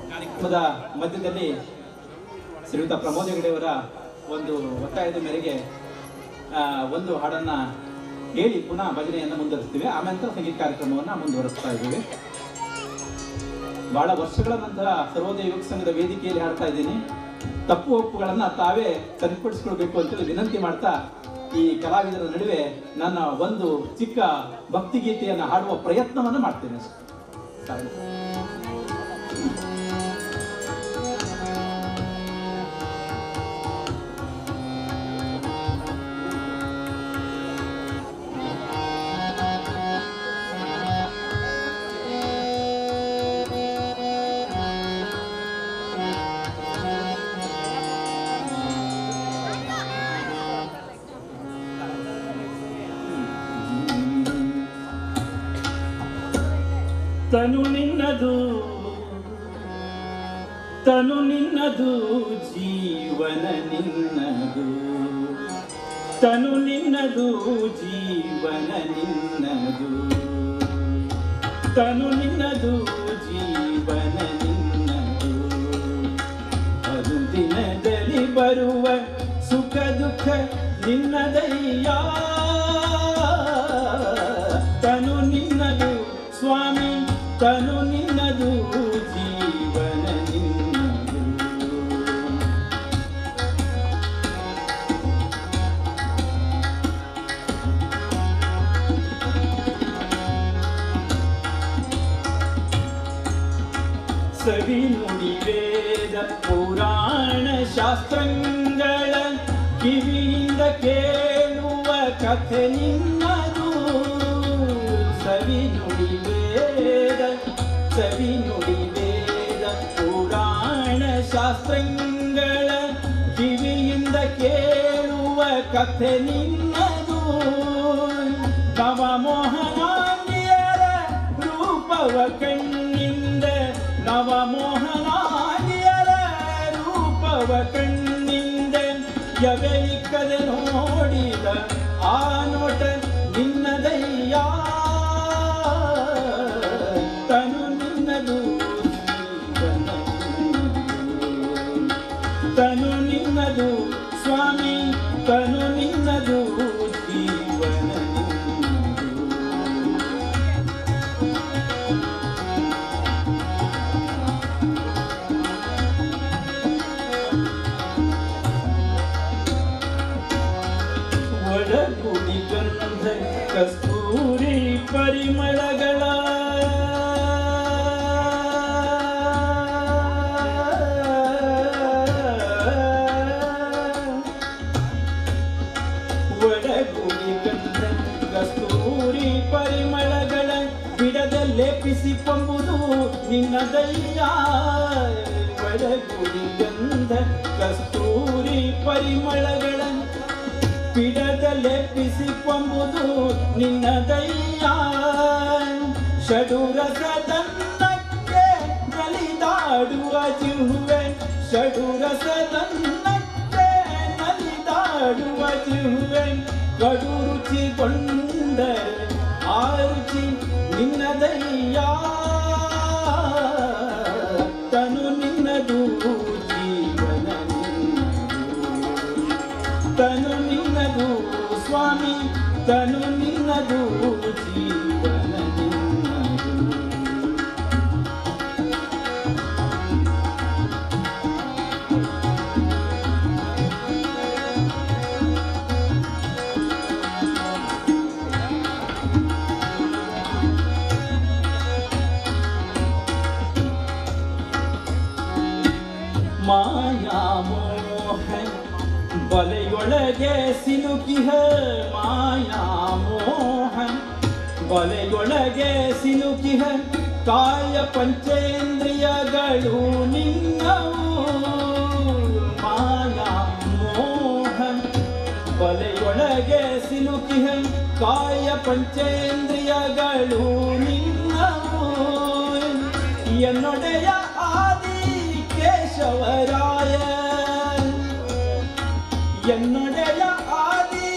ಕಾರ್ಯಕ್ರಮದ ಮಧ್ಯದಲ್ಲಿ ಶ್ರೀಯುತ ಪ್ರಮೋದ್ ಹೆಗಡೆಯವರ ಒಂದು ಒತ್ತಾಯದ ಮೇರೆಗೆ ಒಂದು ಹಾಡನ್ನ ಹೇಳಿ ಪುನಃ ಭಜನೆಯನ್ನು ಮುಂದುವರಿಸ್ತೀವಿ. ಆನಂತರ ಸಂಗೀತ ಕಾರ್ಯಕ್ರಮವನ್ನು ಮುಂದುವರಿಸ್ತಾ ಇದ್ದೀವಿ. ಬಹಳ ವರ್ಷಗಳ ನಂತರ ಸರ್ವೋದಯ ಯುವಕ ಸಂಘದ ವೇದಿಕೆಯಲ್ಲಿ ಹಾಡ್ತಾ ಇದ್ದೀನಿ. ತಪ್ಪು ಒಪ್ಪುಗಳನ್ನ ತಾವೇ ಸರಿಪಡಿಸ್ಕೊಳ್ಬೇಕು ಅಂತೇಳಿ ವಿನಂತಿ ಮಾಡ್ತಾ ಈ ಕಲಾವಿದರ ನಡುವೆ ನನ್ನ ಒಂದು ಚಿಕ್ಕ ಭಕ್ತಿಗೀತೆಯನ್ನು ಹಾಡುವ ಪ್ರಯತ್ನವನ್ನು ಮಾಡ್ತೇನೆ. ತನು ನಿನ್ನದು ಜೀವನ ನಿನ್ನದು, ತನು ನಿನ್ನದು ಜೀವನ ನಿನ್ನದು, ತನು ನಿನ್ನದು ಜೀವನ ನಿನ್ನದು. ಅದು ದಿನದಲ್ಲಿ ಬರುವ ಸುಖ ದುಃಖ ನಿನ್ನದಯ್ಯ. ತನು ನಿನ್ನದು ಸ್ವಾಮಿ, ತನು ನಿನ್ನದು ಜೀವನ ನಿನ್ನದು. ಸವಿ ನುಡಿ ವೇದ ಪುರಾಣ ಶಾಸ್ತ್ರಗಳ ಕಿವಿಯಿಂದ ಕೇಳುವ ಕಥೆ ನಿನ್ನದು. ಸವಿ ನುಡಿ ವೇದ, ಸವಿ ನುಡಿ ವೇದ ಪುರಾಣ ಶಾಸ್ತ್ರಗಳ ಕಿವಿಯಿಂದ ಕೇಳುವ ಕಥೆ ನಿನ್ನದು. ನವಮೋಹನಾಂಗಿಯರ ರೂಪವ ಕಣ್ಣಿಂದ, ನವಮೋಹನಾಂಗಿಯರ ರೂಪವ ಕಣ್ಣಿಂದ ಯವೆಯಿಕ್ಕದೆ ನೋಡಿದ ಆ ನೋಟ ನಿನ್ನದಯ್ಯ. ತನು ನಿನ್ನದು ಜೀವನ ನಿನ್ನದು, ತನು ನಿನ್ನದು ಸ್ವಾಮಿ, ತನು ನಿನ್ನದು ಜೀವನ ನಿನ್ನದು. ಒಡಗುಡಿ ಗಂಧ ಕಸ್ತೂರಿ ಪರಿಮಳಗಳ ಒಡಗುಡಿ ಗಂಧ ಕಸ್ತೂರಿ ಪರಿಮಳಗಳ ಲೇಪಿಸಿಕೊಂಬುದು ನಿನ್ನದಯ್ಯ. ಒಡಗುಡಿ ಗಂಧ ಕಸ್ತೂರಿ ಪರಿಮಳಗಳ ಪಿಡದ ಲೇಪಿಸಿಕೊಂಬುದು ನಿನ್ನದಯ್ಯ. ಷಡುರಸದನ್ನಕ್ಕೆ ನಲಿದಾಡುವ ಜಿಹ್ವೆ, ಷಡುರಸದನ್ನಕ್ಕೆ ನಲಿದಾಡುವ ಜಿಹ್ವೆ. ಕಡು ರುಚಿಗೊಂಡರೆ ಆ ರುಚಿ ನಿನ್ನದಯ್ಯ. ತನು ನಿನ್ನದು ಜೀವನ ನಿನ್ನದು, ತನು ನಿನ್ನದು ಸ್ವಾಮಿ, ತನು ನಿನ್ನದು ಜೀವನ ನಿನ್ನದು. ಮಾಯಾ ಮೋಹ ಬಲೆಯೊಳಗೆ ಸಿಲುಕಿಹ, ಮಾಯಾ ಮೋಹ ಬಲೆಯೊಳಗೆ ಸಿಲುಕಿಹ. ಕಾಯ ಪಂಚೇಂದ್ರಿಯಗಳು ನಿನ್ನವು, ಮಾಯಾ ಬಲೆಯೊಳಗೆ ಸಿಲುಕಿಹ ಕಾಯ ಪಂಚೇಂದ್ರಿಯಗಳು ನಿನ್ನವು ಎನ್ನೊಡೆಯ ಆದಿ ಕೇಶವರಾಯ ಎನ್ನೊಡೆಯ ಆದಿ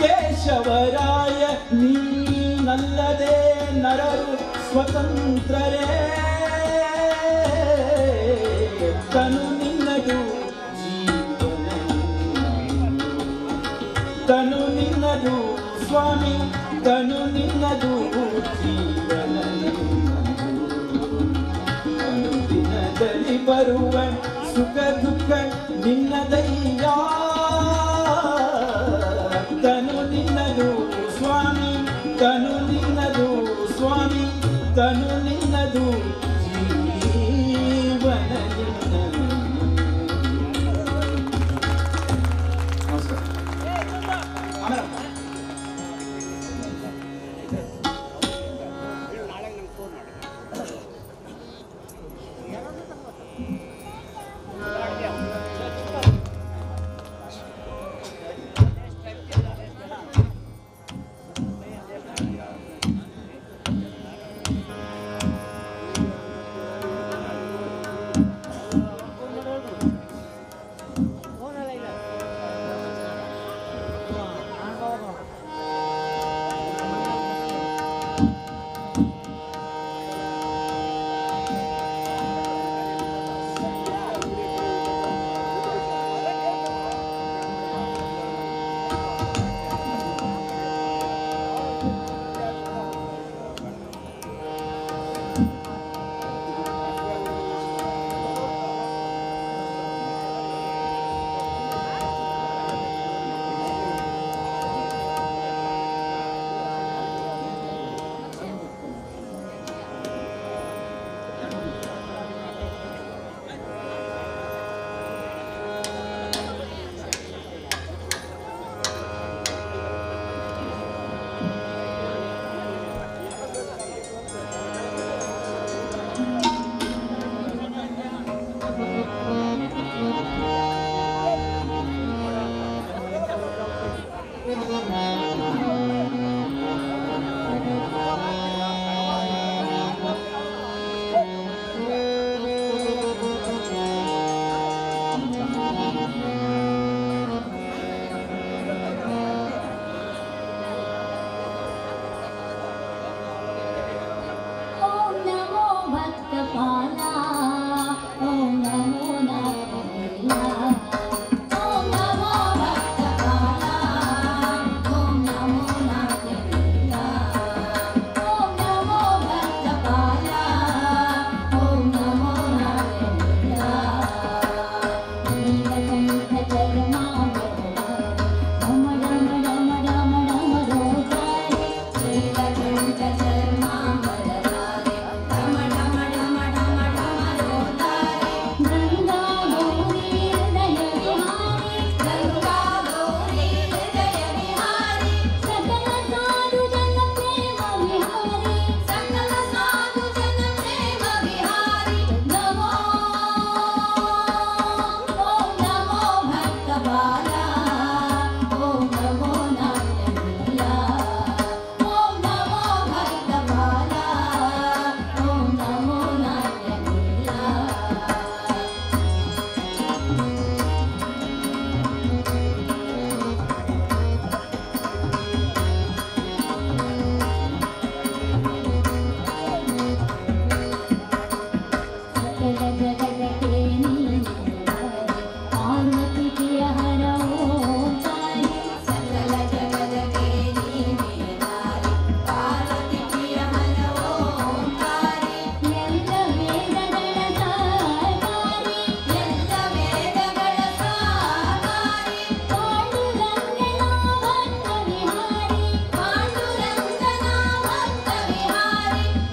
ಕೇಶವರಾಯ ನೀನಲ್ಲದೆ ನರರು ಸ್ವತಂತ್ರರೇ ತನು ನಿನ್ನದು ಜೀವನ ತನು ನಿನ್ನದು ಸ್ವಾಮಿ ತನು ನಿನ್ನದು ಜೀವನ ಅನುದಿನದಲ್ಲಿ ಬರುವ ಸುಖ ದುಃಖ ನಿನ್ನದಯ್ಯ ತನು ನಿನ್ನದು ಸ್ವಾಮಿ ತನು ನಿನ್ನದು ಸ್ವಾಮಿ ತನು ನಿನ್ನದು ಜೀವನ ನಿನ್ನದು.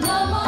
ನಮೋ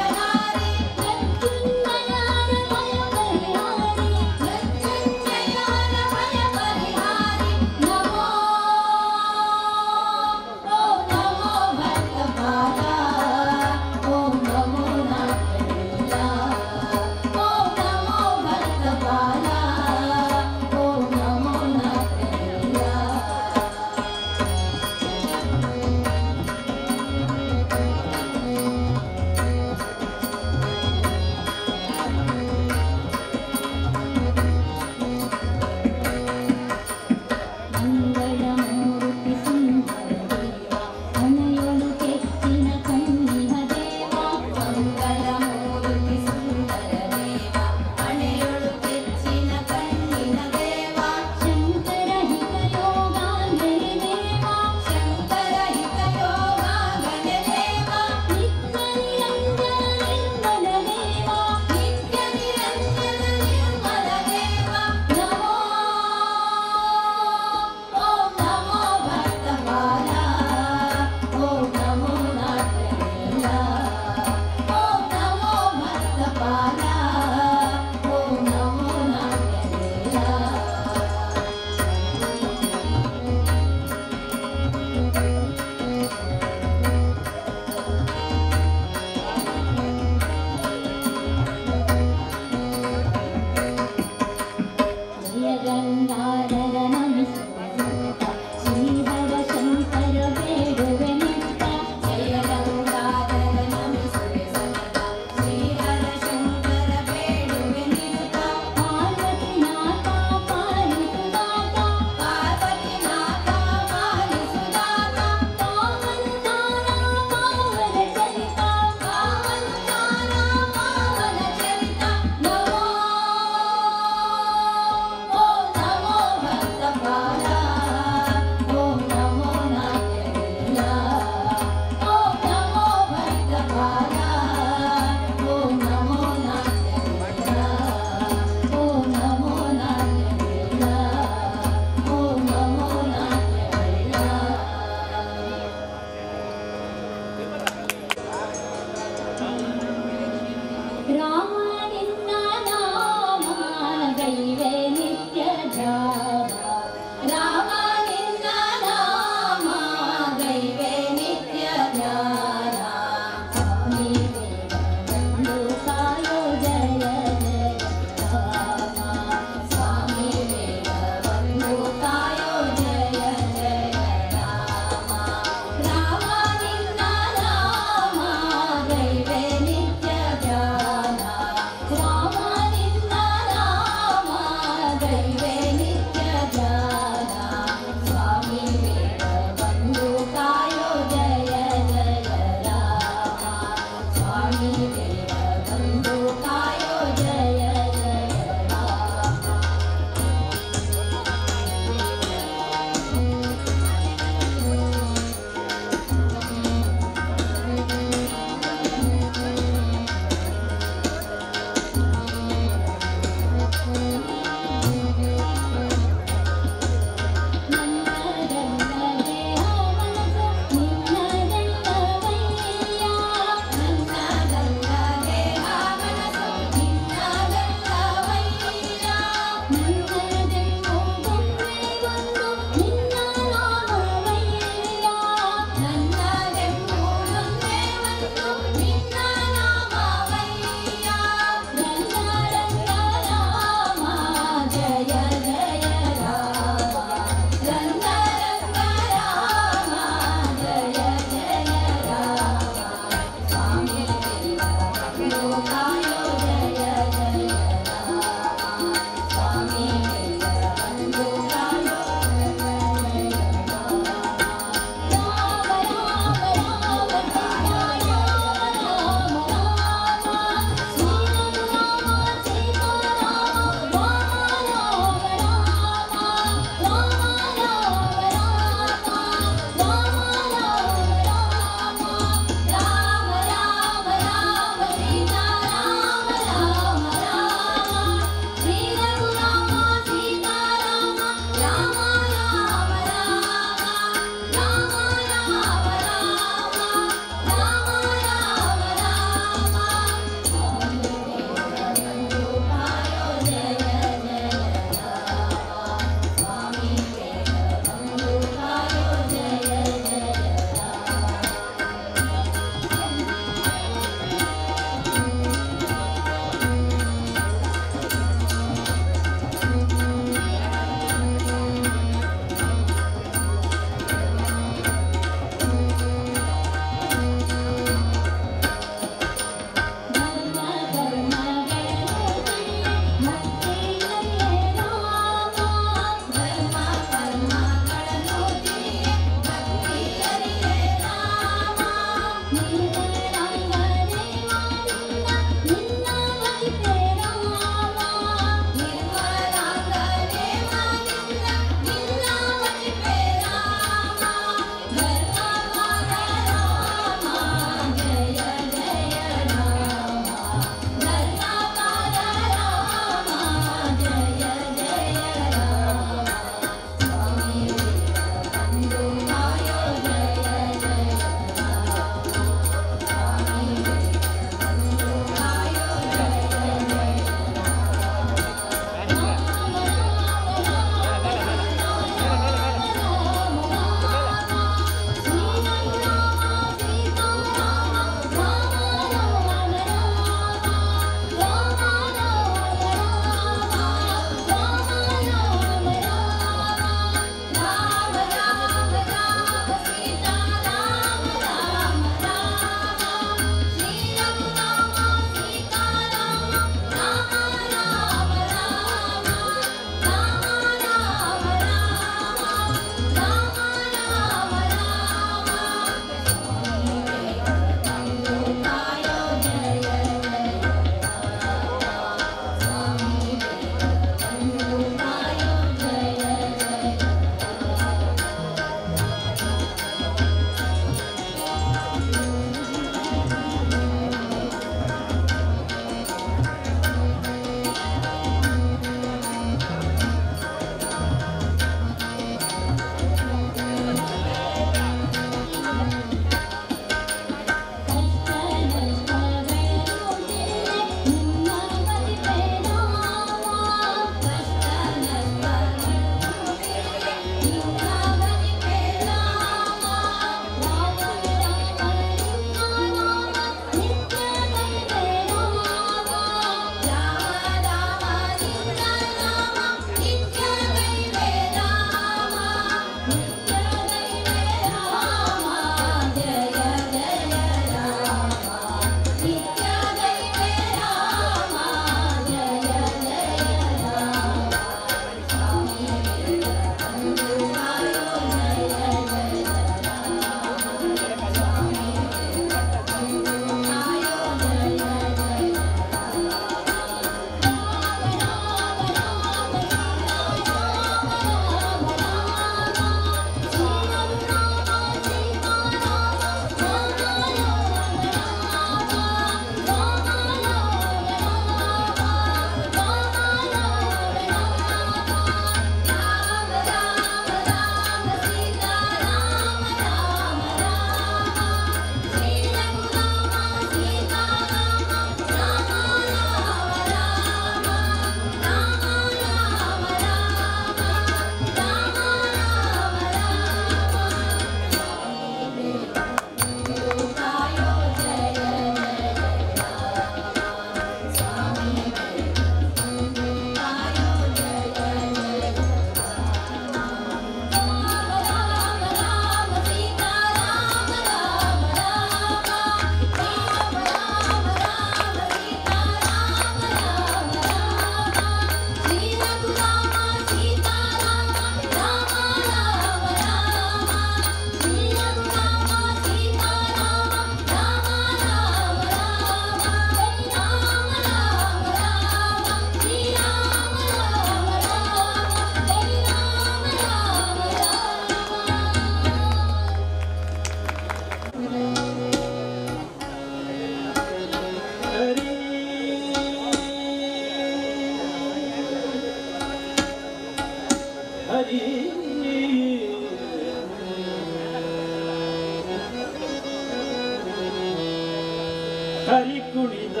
ಹರಿ ಕುಣಿದ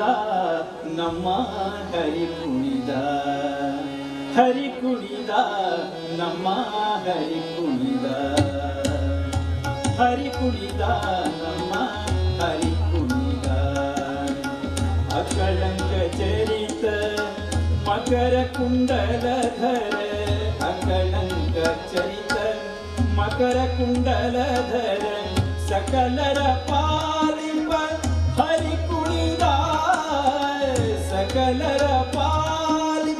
ನಮ್ಮ ಹರಿ ಕುಣಿದ ಹರಿ ಕುಣಿದ ನಮ್ಮ ಹರಿ ಕುಣಿದ ಹರಿ ಕುಣಿದ ನಮ್ಮ ಹರಿ ಕುಣಿದ ಅಕಳಂಕ ಚರಿತ ಮಕರ ಕುಂಡಲಧರ ಅಕಳಂಕ ಚರಿತ ಮಕರ ಕುಂಡಲಧರ ಸಕಲರ ಪಾಲಿಪ ಹರಿ ಕುಣಿದ ಸಕಲರ ಪಾಲಿಪ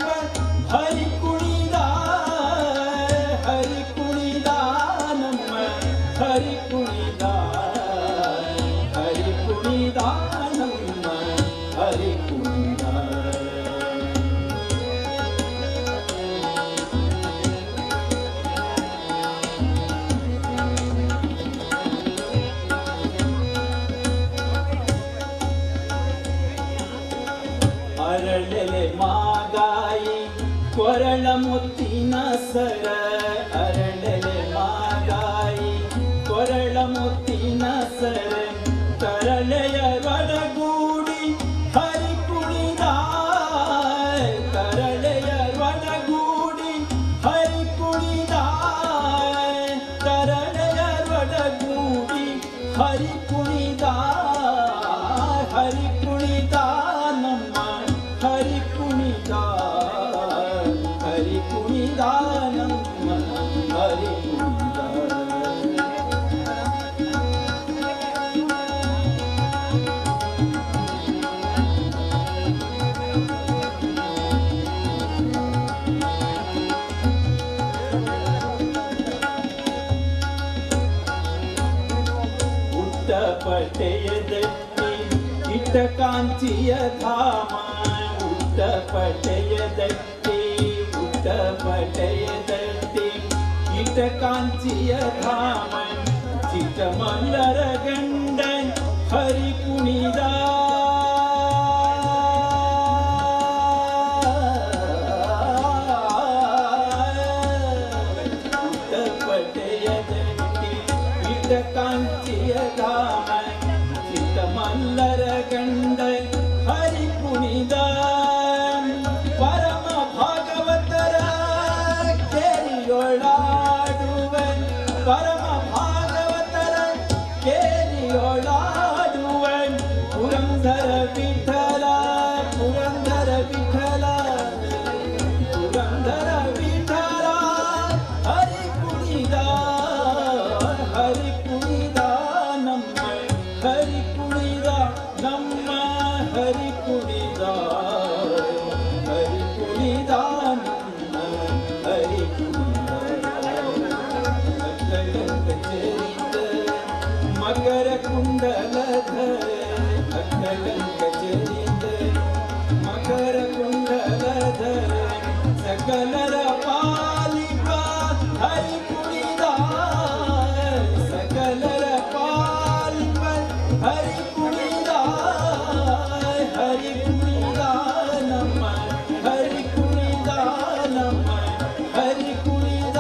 ಕೊರಳ ಮುತ್ತಿನ ಸರ ಅರಳಲೆ ಮಾಗಾಯಿ ಕೊರಳ ಮುತ್ತಿನ ಸರ ತರಳೆಯ ಒಡಗೂಡಿ ಹರಿ ಕುಣಿದ ತರಳೆಯ ಒಡಗೂಡಿ ಹರಿ ಕುಣಿದ ತರಳೆಯ ಒಡಗೂಡಿ ಹರಿ ಕುಣಿದ ನಮ್ಮ ಹರಿ ಕುಣಿದ ನಮ್ಮ ಹರಿ ಕುಣಿದ ಪಟೆಯದಟ್ಟಿ ಇಟ್ಟ ಕಾಂಚಿಯ ಧಾಮ ಉಟ್ಟ ಪಟೆಯದಟ್ಟಿ ಉಟ್ಟ ಪಟೆಯದಟ್ಟಿ ಇಟ್ಟ ಕಾಂಚಿಯ ಧಾಮ ಚಿಕ್ಕಮಲ್ಲರ ಗಂಡ ಹರಿ ಕುಣಿದ ಉಟ್ಟ ಪಟೆಯದಟ್ಟಿ ಇಟ್ಟ ಕಾಂಚಿಯ ಧಾಮ ಮಲ್ಲರ ಗಂಡ ಹರಿ ಕುಣಿದ ಪರಮ ಭಾಗವತರ ಕೇರಿಯೊಳಾಡುವ ಪರಮ ಭಾಗವತರ ಕೇರಿಯೊಳಾಡುವ ಪುರಂದರ ವಿಠಲ ಪುರಂದರ ವಿಠಲ ಪುರಂದರ ವಿಠಲ ಹರಿ ಕುಣಿದ ನಮ್ಮ ಹರಿ ನಮ್ಮ ಹರಿ ಕುಣಿದ ನಮ್ಮ ಹರಿ ಕುಣಿದ ಮಕರ ಕುಂಡಲಧರ ಅಕ್ಕಲಂಕ ಚರಿತ ಮಕರ ಕುಂಡಲಧರ ಸಕಲರ ಪಾಲಿಪ ಹರಿ ಕುಣಿದ ಸಕಲರ ಪಾಲಿಪ ಹರಿ ಹರಿ ಕುಣಿದ ನಮ್ಮ ಹರಿ ಕುಣಿದ ನಮ್ಮ ಹರಿ ಕುಣಿದ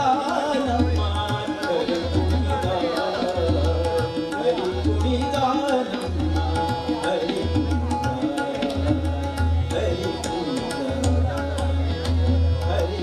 ನಮ್ಮ ಹರಿ ಕುಣಿದ ಹರಿ ಕುಣಿದ ನಮ್ಮ ಹರಿ ಕುಣಿದ ಹರಿ ಕುಣಿದ ಹರಿ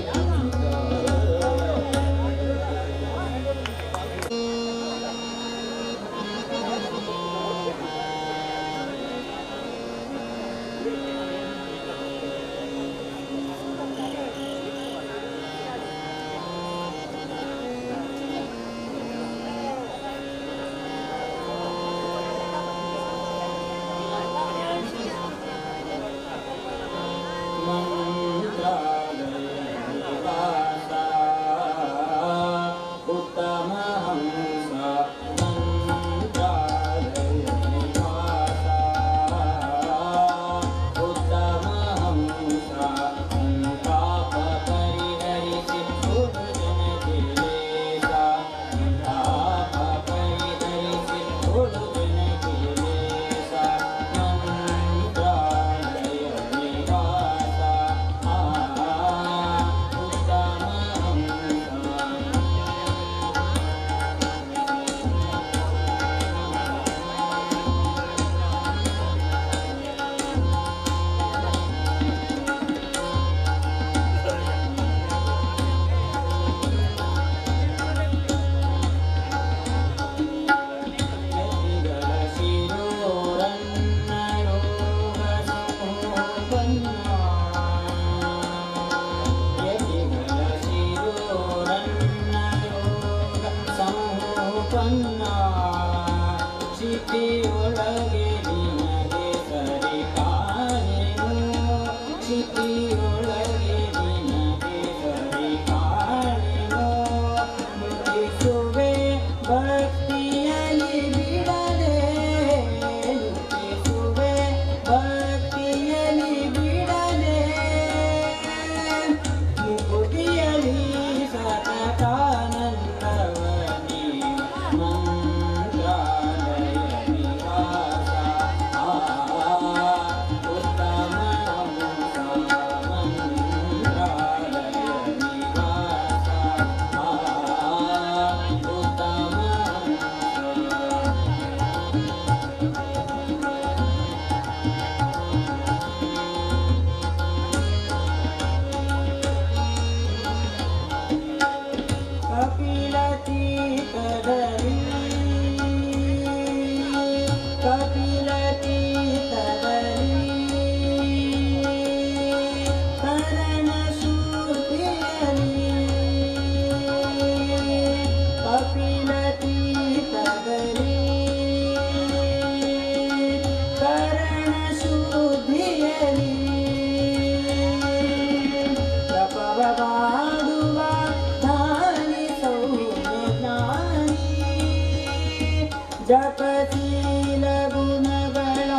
ಜಪಶೀಲ ಗುಣಗಳ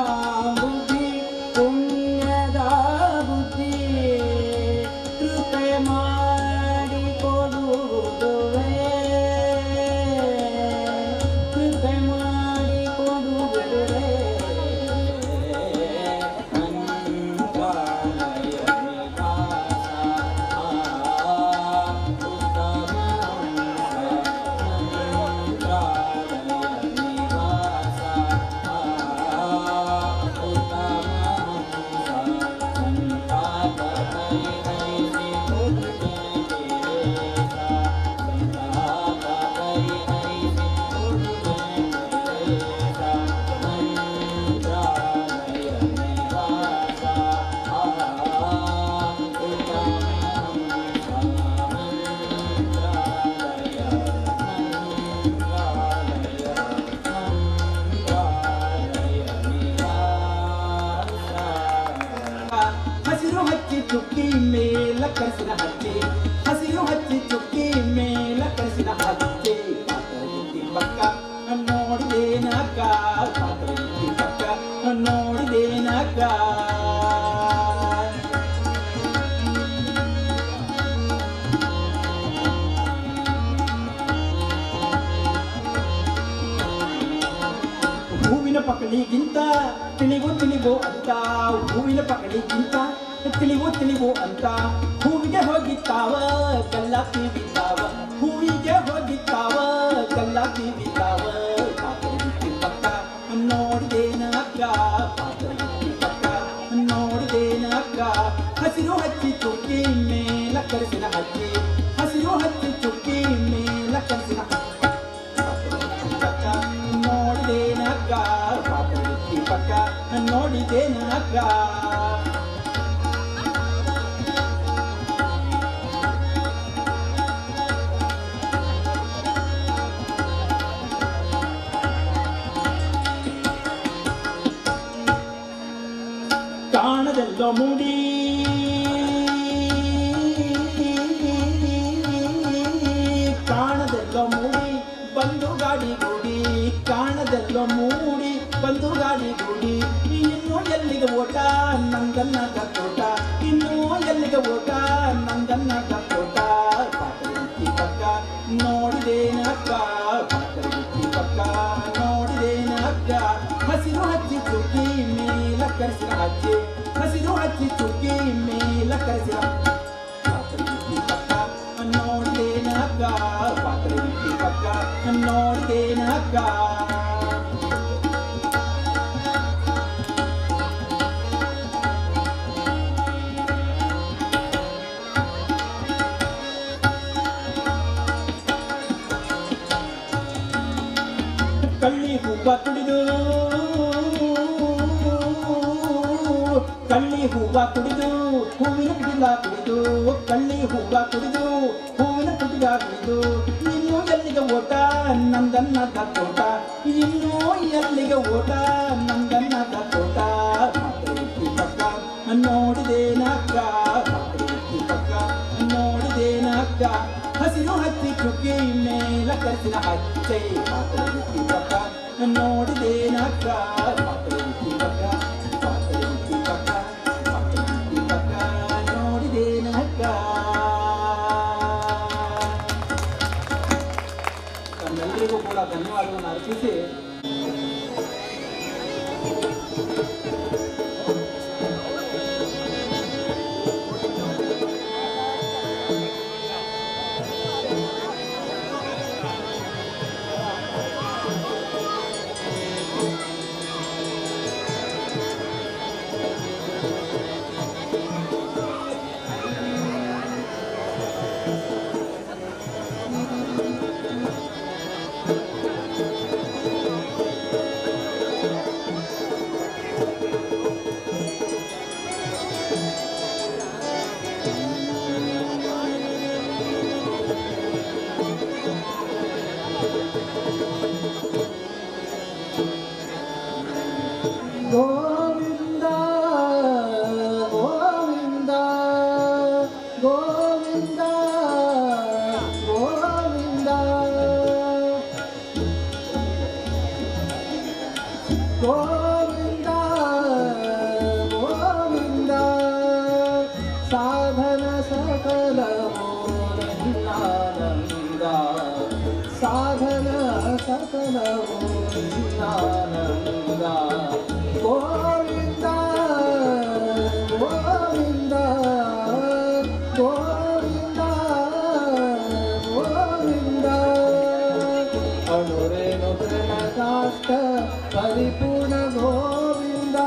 ಬುದ್ಧಿ ಪುಣ್ಯದ ಬುದ್ಧಿ ಕೃಪೆ ಮಾಡಿ ಕೊಡುವುದುವೆ ಕೃಪೆ ಮಾಡಿ ಕೊಡುವುದುವೆ ಹಸಿರು ಹಚ್ಚಿ ಚುಕ್ಕಿ ಮೇಲ ಕಳಿಸಿದ ಹಚ್ಚಿ ಹಸಿರು ಹಚ್ಚಿ ಚುಕ್ಕಿ ಮೇಲ ಕಳಿಸಿದ ಹಚ್ಚಿ ಪಾತ್ರಗಿತ್ತಿ ಪಕ್ಕ ನೋಡಿದೇನಕ್ಕ ಪಾತ್ರಗಿತ್ತಿ ಪಕ್ಕ ನೋಡಿದೇನಕ್ಕ ಹೂವಿನ ಪಕಳಿಗಿಂತ ತಿಳಿವೋ ಅಂತ ಹೂವಿನ ಪಕಳಿಗಿಂತ ತಿಳಿವೋ ಅಂತ ಹೂವಿಗೆ ಹೋಗಿತ್ತಾವ ಗಲ್ಲಾತಿ ಬಿದ್ದಾವ ಹೂವಿಗೆ ಹೋಗಿತ್ತಾವ ಗಲ್ಲಾತಿ ಬಿದ್ದಾವ ಪಾತ್ರಗಿತ್ತಿ ಪಕ್ಕ ನೋಡಿದೇನಕ್ಕ ಪಾತ್ರಗಿತ್ತಿ ಪಕ್ಕ ನೋಡಿದೇನಕ್ಕ ಹಸಿರು ಹಚ್ಚಿ ಚುಕ್ಕಿ ಮೇಲ ಕಳಿಸಿದ ಹಚ್ಚಿ ಹಸಿರು ಹಚ್ಚಿ ಚುಕ್ಕಿ ಮೇಲ ಕಳಿಸಿದ ನೋಡಿದೇನಕ್ಕ ಪಾತ್ರಗಿತ್ತಿ ಪಕ್ಕ ನೋಡಿದೇನಕ್ಕ ಕಾಣದೆಲ್ಲೋ ಮೂಡಿ ಕಾಣದೆಲ್ಲೋ ಮೂಡಿ ಬಂದು ಗಾಡಿ ಗುಡಿ ಕಾಣದೆಲ್ಲೋ ಮೂಡಿ ಬಂದು ಗಾಡಿ ಗುಡಿ ಇನ್ನು ಎಲ್ಲಿಗೆ ಓಟ ನಂದನ್ನ ಕತ್ತೋಟ ಇನ್ನು ಎಲ್ಲಿಗೆ ಓಟ ನಂದನ್ನ ಕತ್ತೋಟ ಪಾತ್ರಗಿತ್ತಿ ಪಕ್ಕ ನೋಡಿದೇನಕ್ಕ ಪಾತ್ರಗಿತ್ತಿ ಪಕ್ಕ ನೋಡಿದೇನಕ್ಕ ಹಸಿರು ಹಚ್ಚಿ ಚುಕ್ಕಿ ಮೇಲ ಕರೆಸಿದ ಹಚ್ಚಿ ಹಸಿರು ಹಚ್ಚಿ ಚುಕ್ಕಿ ಮೇಲ ಕರೆಸಿದ ಪಾತ್ರಗಿತ್ತಿ ಪಕ್ಕ ನೋಡಿದೇನಕ್ಕ ಪಾತ್ರಗಿತ್ತಿ ಪಕ್ಕ ನೋಡಿದೇನಕ್ಕ ಕಳ್ಳಿ ಹೂವ ತುಡಿದು ಕಳ್ಳಿ ಹೂವ ತುಡಿದು ಹೂವಿನ ಕುಡಿಲ ಕುಡಿದು ಕಳ್ಳಿ ಹೂವ ತುಡಿದು ಹೂವಿನ ಕುಡಿಲ ಕುಡಿದು ಇನ್ನು ಎಲ್ಲಿಗೆ ಓಟ ನಂದನ್ನ ತೋಟ ಇನ್ನು ಎಲ್ಲಿಗೆ ಓಟ ನಂದನ್ನ ತೋಟ ಪಾತ್ರಗಿತ್ತಿ ಪಕ್ಕ ನೋಡಿದೇನಕ್ಕ ಪಾತ್ರಗಿತ್ತಿ ಪಕ್ಕ ನೋಡಿದೇನಕ್ಕ ಹಸಿರು ಹಚ್ಚಿ ಚುಕ್ಕಿ ಮೇಲ ಕರೆಸಿದ ಹಚ್ಚಿ ಪಾತ್ರಗಿತ್ತಿ ಪಕ್ಕ ನೋಡಿದೇನಕ್ಕ ಪಾತ್ರಗಿತ್ತಿ ಪಕ್ಕ ಪಾತ್ರಗಿತ್ತಿ ಪಕ್ಕ ಪಾತ್ರಗಿತ್ತಿ ಪಕ್ಕ ನೋಡಿದೇನಕ್ಕ ತಮ್ಮೆಲ್ಲರಿಗೂ ಕೂಡ ಧನ್ಯವಾದವನ್ನು ಅರ್ಪಿಸಿ ಸಾಧನ ಸಕಲವು ನಿನ್ನಾನಂದ ಸಾಧನ ಸಕಲವು ನಿನ್ನಾನಂದ ಗೋವಿಂದ ಗೋವಿಂದ ಗೋವಿಂದ ಗೋವಿಂದ ಅಣುರೇಣು ಪ್ರಣಕಾಷ್ಟ ಪರಿಪೂರ್ಣ ಗೋವಿಂದ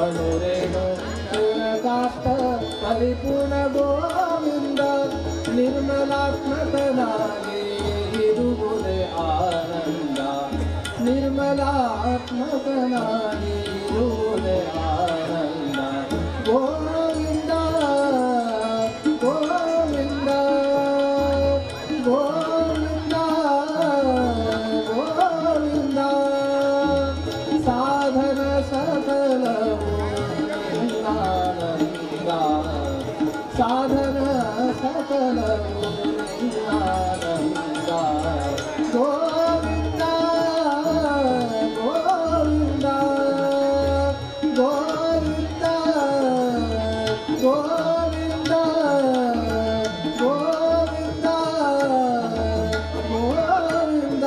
ಅಣುರೇಣು ಪ್ರಣಕಾಷ್ಟ ಪರಿಪೂರ್ಣ ಗೋವಿಂದ ನಿರ್ಮಲಾತ್ಮಕನಾಗಿ ಇರುವುದೇ ಆನಂದ ನಿರ್ಮಲಾತ್ಮಕನಾಗಿ ಇರುವುದೇ ಆನಂದ ಗೋವಿಂದ ಗೋವಿಂದ ಗೋವಿಂದ ಗೋವಿಂದ ಸಾಧನ ಸಕಲವು ನಿನ್ನಾನಂದ ಸಾಧನ ಸಕಲವು ನಿನ್ನಾನಂದ ಗೋವಿಂದ ಗೋವಿಂದ ಗೋವಿಂದ ಗೋವಿಂದ ಗೋವಿಂದ ಗೋವಿಂದ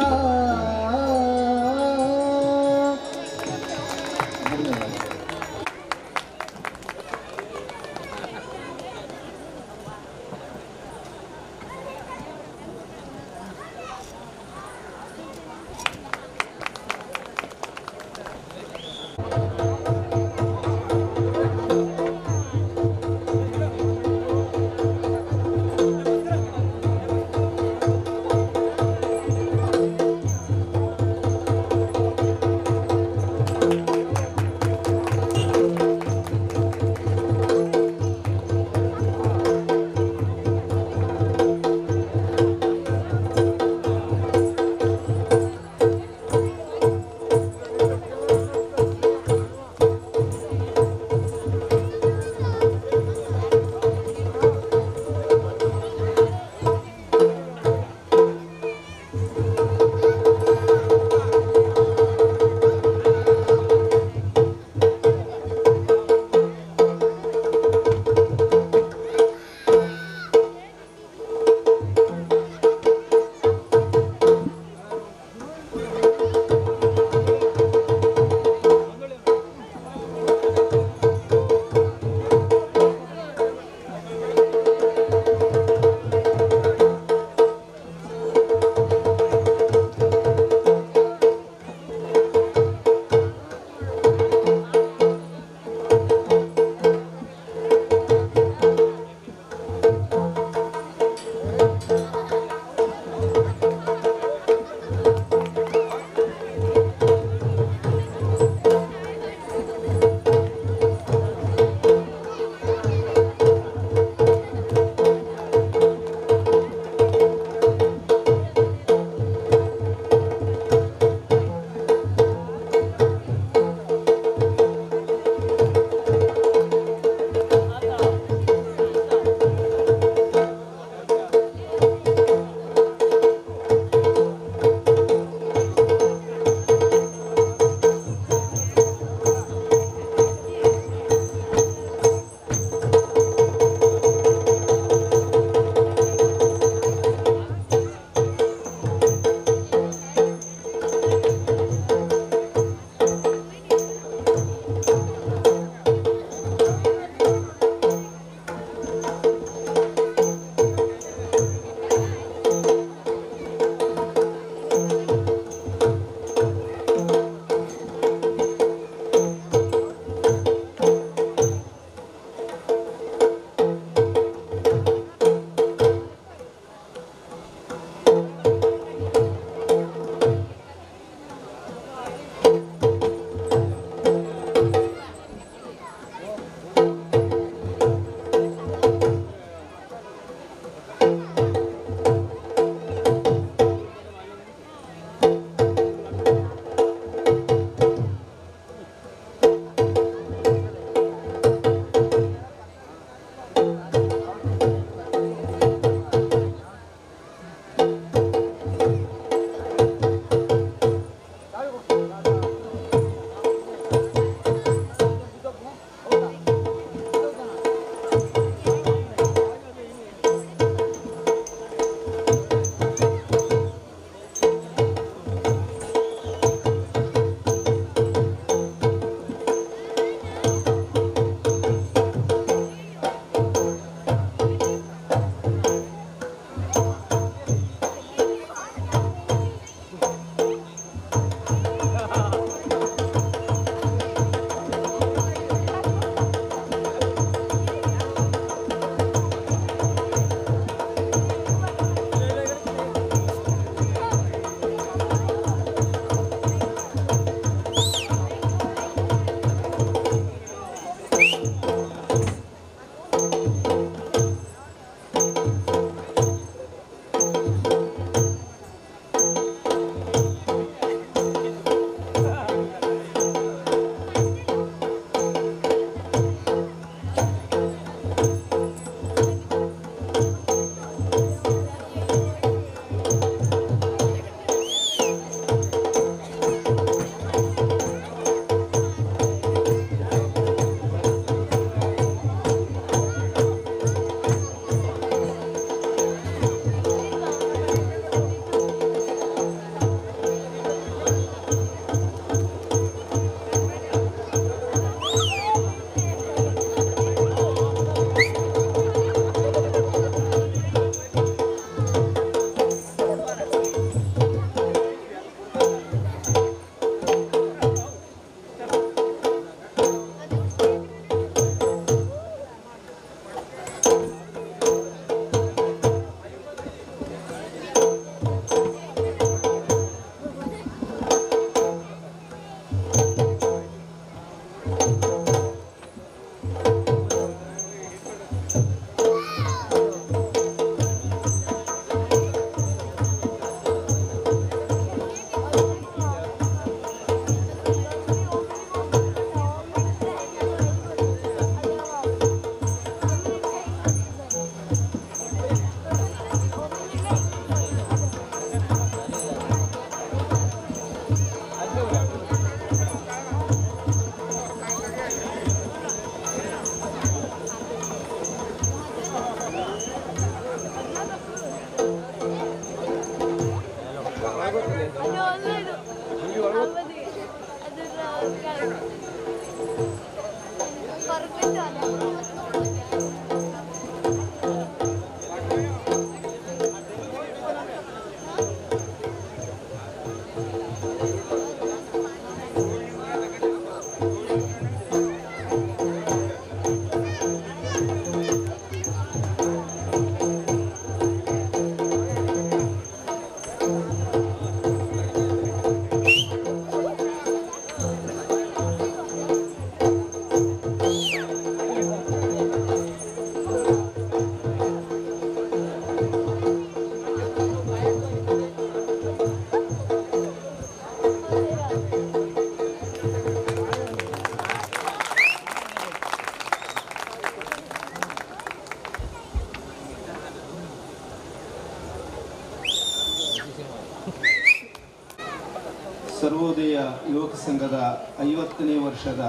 ಸರ್ವೋದಯ ಯುವಕ ಸಂಘದ 50ನೇ ವರ್ಷದ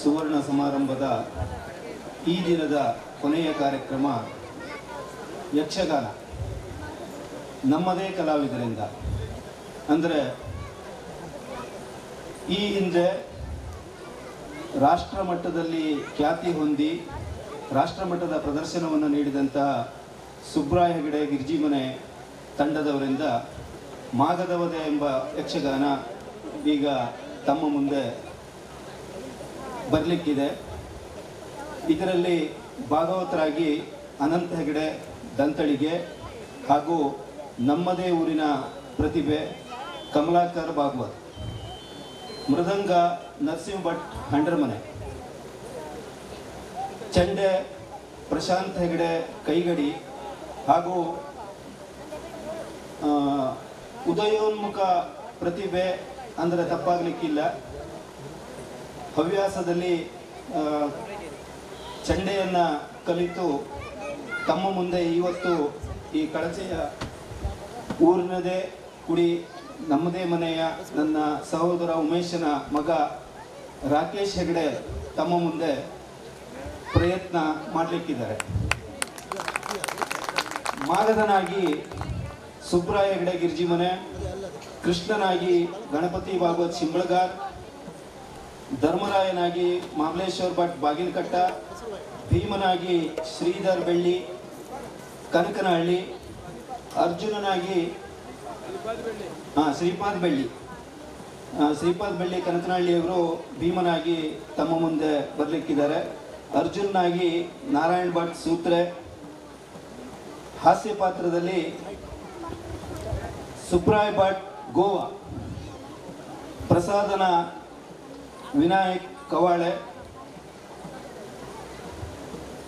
ಸುವರ್ಣ ಸಮಾರಂಭದ ಈ ದಿನದ ಕೊನೆಯ ಕಾರ್ಯಕ್ರಮ ಯಕ್ಷಗಾನ. ನಮ್ಮದೇ ಕಲಾವಿದರಿಂದ, ಅಂದರೆ ಈ ಹಿಂದೆ ರಾಷ್ಟ್ರ ಮಟ್ಟದಲ್ಲಿ ಖ್ಯಾತಿ ಹೊಂದಿ ರಾಷ್ಟ್ರಮಟ್ಟದ ಪ್ರದರ್ಶನವನ್ನು ನೀಡಿದಂತಹ ಸುಬ್ರಾಯ ಹೆಗಡೆ ಗಿರ್ಜಿಮನೆ ತಂಡದವರಿಂದ ಮಾಗದವದೆ ಎಂಬ ಯಕ್ಷಗಾನ ಈಗ ತಮ್ಮ ಮುಂದೆ ಬರಲಿಕ್ಕಿದೆ. ಇದರಲ್ಲಿ ಭಾಗವತರಾಗಿ ಅನಂತ ಹೆಗಡೆ ದಂತಳಿಗೆ ಹಾಗೂ ನಮ್ಮದೇ ಊರಿನ ಪ್ರತಿಭೆ ಕಮಲಾಕರ್ ಭಾಗವತ್, ಮೃದಂಗ ನರಸಿಂಹ ಭಟ್ ಹಂಡ್ರಮನೆ, ಚಂಡೆ ಪ್ರಶಾಂತ್ ಹೆಗಡೆ ಕೈಗಡಿ ಹಾಗೂ ಉದಯೋನ್ಮುಖ ಪ್ರತಿಭೆ ಅಂದರೆ ತಪ್ಪಾಗಲಿಕ್ಕಿಲ್ಲ. ಹವ್ಯಾಸದಲ್ಲಿ ಚಂಡೆಯನ್ನು ಕಲಿತು ತಮ್ಮ ಮುಂದೆ ಇವತ್ತು ಈ ಕಳಚೆಯ ಊರಿನದೇ ಕುಡಿ ನಮ್ಮದೇ ಮನೆಯ ನನ್ನ ಸಹೋದರ ಉಮೇಶನ ಮಗ ರಾಕೇಶ್ ಹೆಗಡೆ ತಮ್ಮ ಮುಂದೆ ಪ್ರಯತ್ನ ಮಾಡಲಿಕ್ಕಿದ್ದಾರೆ. ಮಾಗದನಾಗಿ ಸುಬ್ರಾಯ ಹೆಗಡೆ ಗಿರ್ಜಿಮನೆ, ಕೃಷ್ಣನಾಗಿ ಗಣಪತಿ ಭಾಗವತ್ ಶಿಂಬಳಗಾರ್, ಧರ್ಮರಾಯನಾಗಿ ಮಾಮಲೇಶ್ವರ್ ಭಟ್ ಬಾಗಿಲಕಟ್ಟ, ಭೀಮನಾಗಿ ಶ್ರೀಧರ್ ಬೆಳ್ಳಿ ಕನಕನಹಳ್ಳಿ, ಅರ್ಜುನನಾಗಿ ಶ್ರೀಪಾದ್ ಬೆಳ್ಳಿ ಕನಕನಹಳ್ಳಿಯವರು ಭೀಮನಾಗಿ ತಮ್ಮ ಮುಂದೆ ಬರಲಿಕ್ಕಿದ್ದಾರೆ. ಅರ್ಜುನಾಗಿ ನಾರಾಯಣ್ ಭಟ್ ಸೂತ್ರೆ, ಹಾಸ್ಯ ಪಾತ್ರದಲ್ಲಿ ಸುಬ್ರಾಯ್ ಭಟ್ ಗೋವಾ, ಪ್ರಸಾದನ ವಿನಾಯಕ್ ಕವಾಳೆ.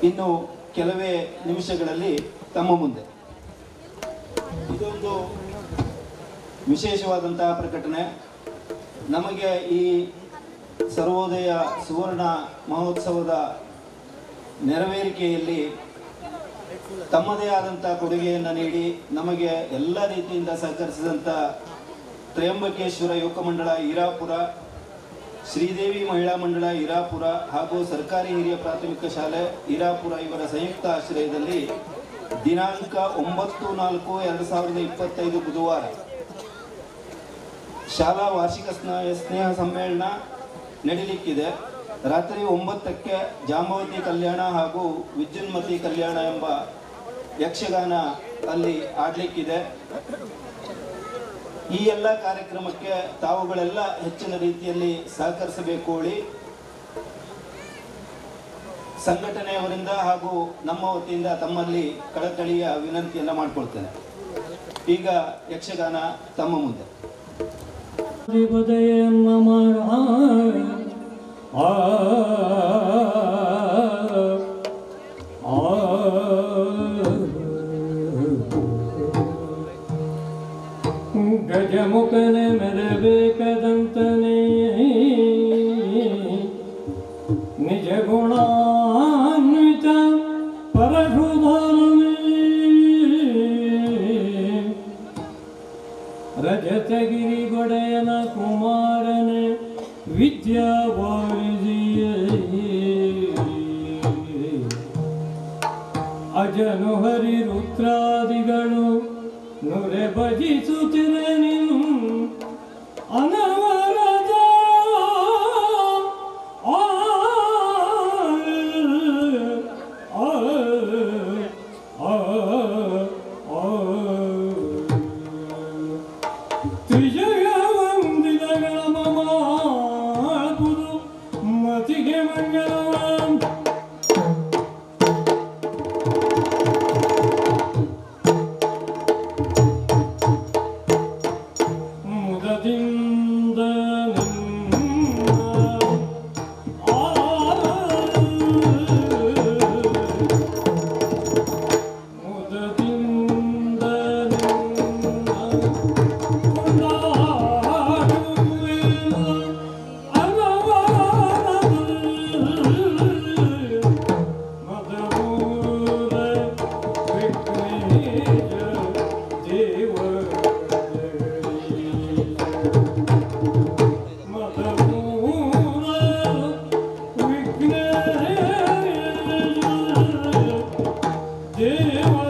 ಇನ್ನು ಕೆಲವೇ ನಿಮಿಷಗಳಲ್ಲಿ ತಮ್ಮ ಮುಂದೆ ಇದೊಂದು ವಿಶೇಷವಾದಂತಹ ಪ್ರಕಟಣೆ. ನಮಗೆ ಈ ಸರ್ವೋದಯ ಸುವರ್ಣ ಮಹೋತ್ಸವದ ನೆರವೇರಿಕೆಯಲ್ಲಿ ತಮ್ಮದೇ ಆದಂಥ ಕೊಡುಗೆಯನ್ನು ನೀಡಿ ನಮಗೆ ಎಲ್ಲ ರೀತಿಯಿಂದ ಸಹಕರಿಸಿದಂಥ ತ್ರಯಂಬಕೇಶ್ವರ ಯುವಕ ಮಂಡಳ ಹಿರಾಪುರ, ಶ್ರೀದೇವಿ ಮಹಿಳಾ ಮಂಡಳ ಹಿರಾಪುರ ಹಾಗೂ ಸರ್ಕಾರಿ ಹಿರಿಯ ಪ್ರಾಥಮಿಕ ಶಾಲೆ ಹಿರಾಪುರ ಇವರ ಸಂಯುಕ್ತ ಆಶ್ರಯದಲ್ಲಿ ದಿನಾಂಕ 9/4/2025 ಬುಧವಾರ ಶಾಲಾ ವಾರ್ಷಿಕ ಸ್ನೇಹ ಸಮ್ಮೇಳನ ನಡೀಲಿಕ್ಕಿದೆ. ರಾತ್ರಿ 9ಕ್ಕೆ ಜಾಂಬವತಿ ಕಲ್ಯಾಣ ಹಾಗೂ ವಿದ್ಯುನ್ಮತಿ ಕಲ್ಯಾಣ ಎಂಬ ಯಕ್ಷಗಾನ ಅಲ್ಲಿ ಆಡಲಿಕ್ಕಿದೆ. ಈ ಎಲ್ಲ ಕಾರ್ಯಕ್ರಮಕ್ಕೆ ತಾವುಗಳೆಲ್ಲ ಹೆಚ್ಚಿನ ರೀತಿಯಲ್ಲಿ ಸಹಕರಿಸಬೇಕು ಹೇಳಿ ಸಂಘಟನೆಯವರಿಂದ ಹಾಗೂ ನಮ್ಮ ವತಿಯಿಂದ ತಮ್ಮಲ್ಲಿ ಕಳಕಳಿಯ ವಿನಂತಿಯನ್ನು ಮಾಡಿಕೊಳ್ತೇನೆ. ಈಗ ಯಕ್ಷಗಾನ ತಮ್ಮ ಮುಂದೆ. ಗಜಮುಖನೆ ಮೆರಬೇಕದಂತನೇ ನಿಜ ಗುಣಾನ್ವಿತ ಪರಶುಧರನೇ ರಜತಗಿರಿಗೊಡೆಯನ ಕುಮಾರನೇ ವಿದ್ಯಾವಾರಿದಿಯೇ ಅಜನು ಹರಿ ರುದ್ರಾದಿಗಳು ನುರೆ ಭಜಿಸುತ್ತಿರೆ ನೀನು ಅನವರದ ಆ Música,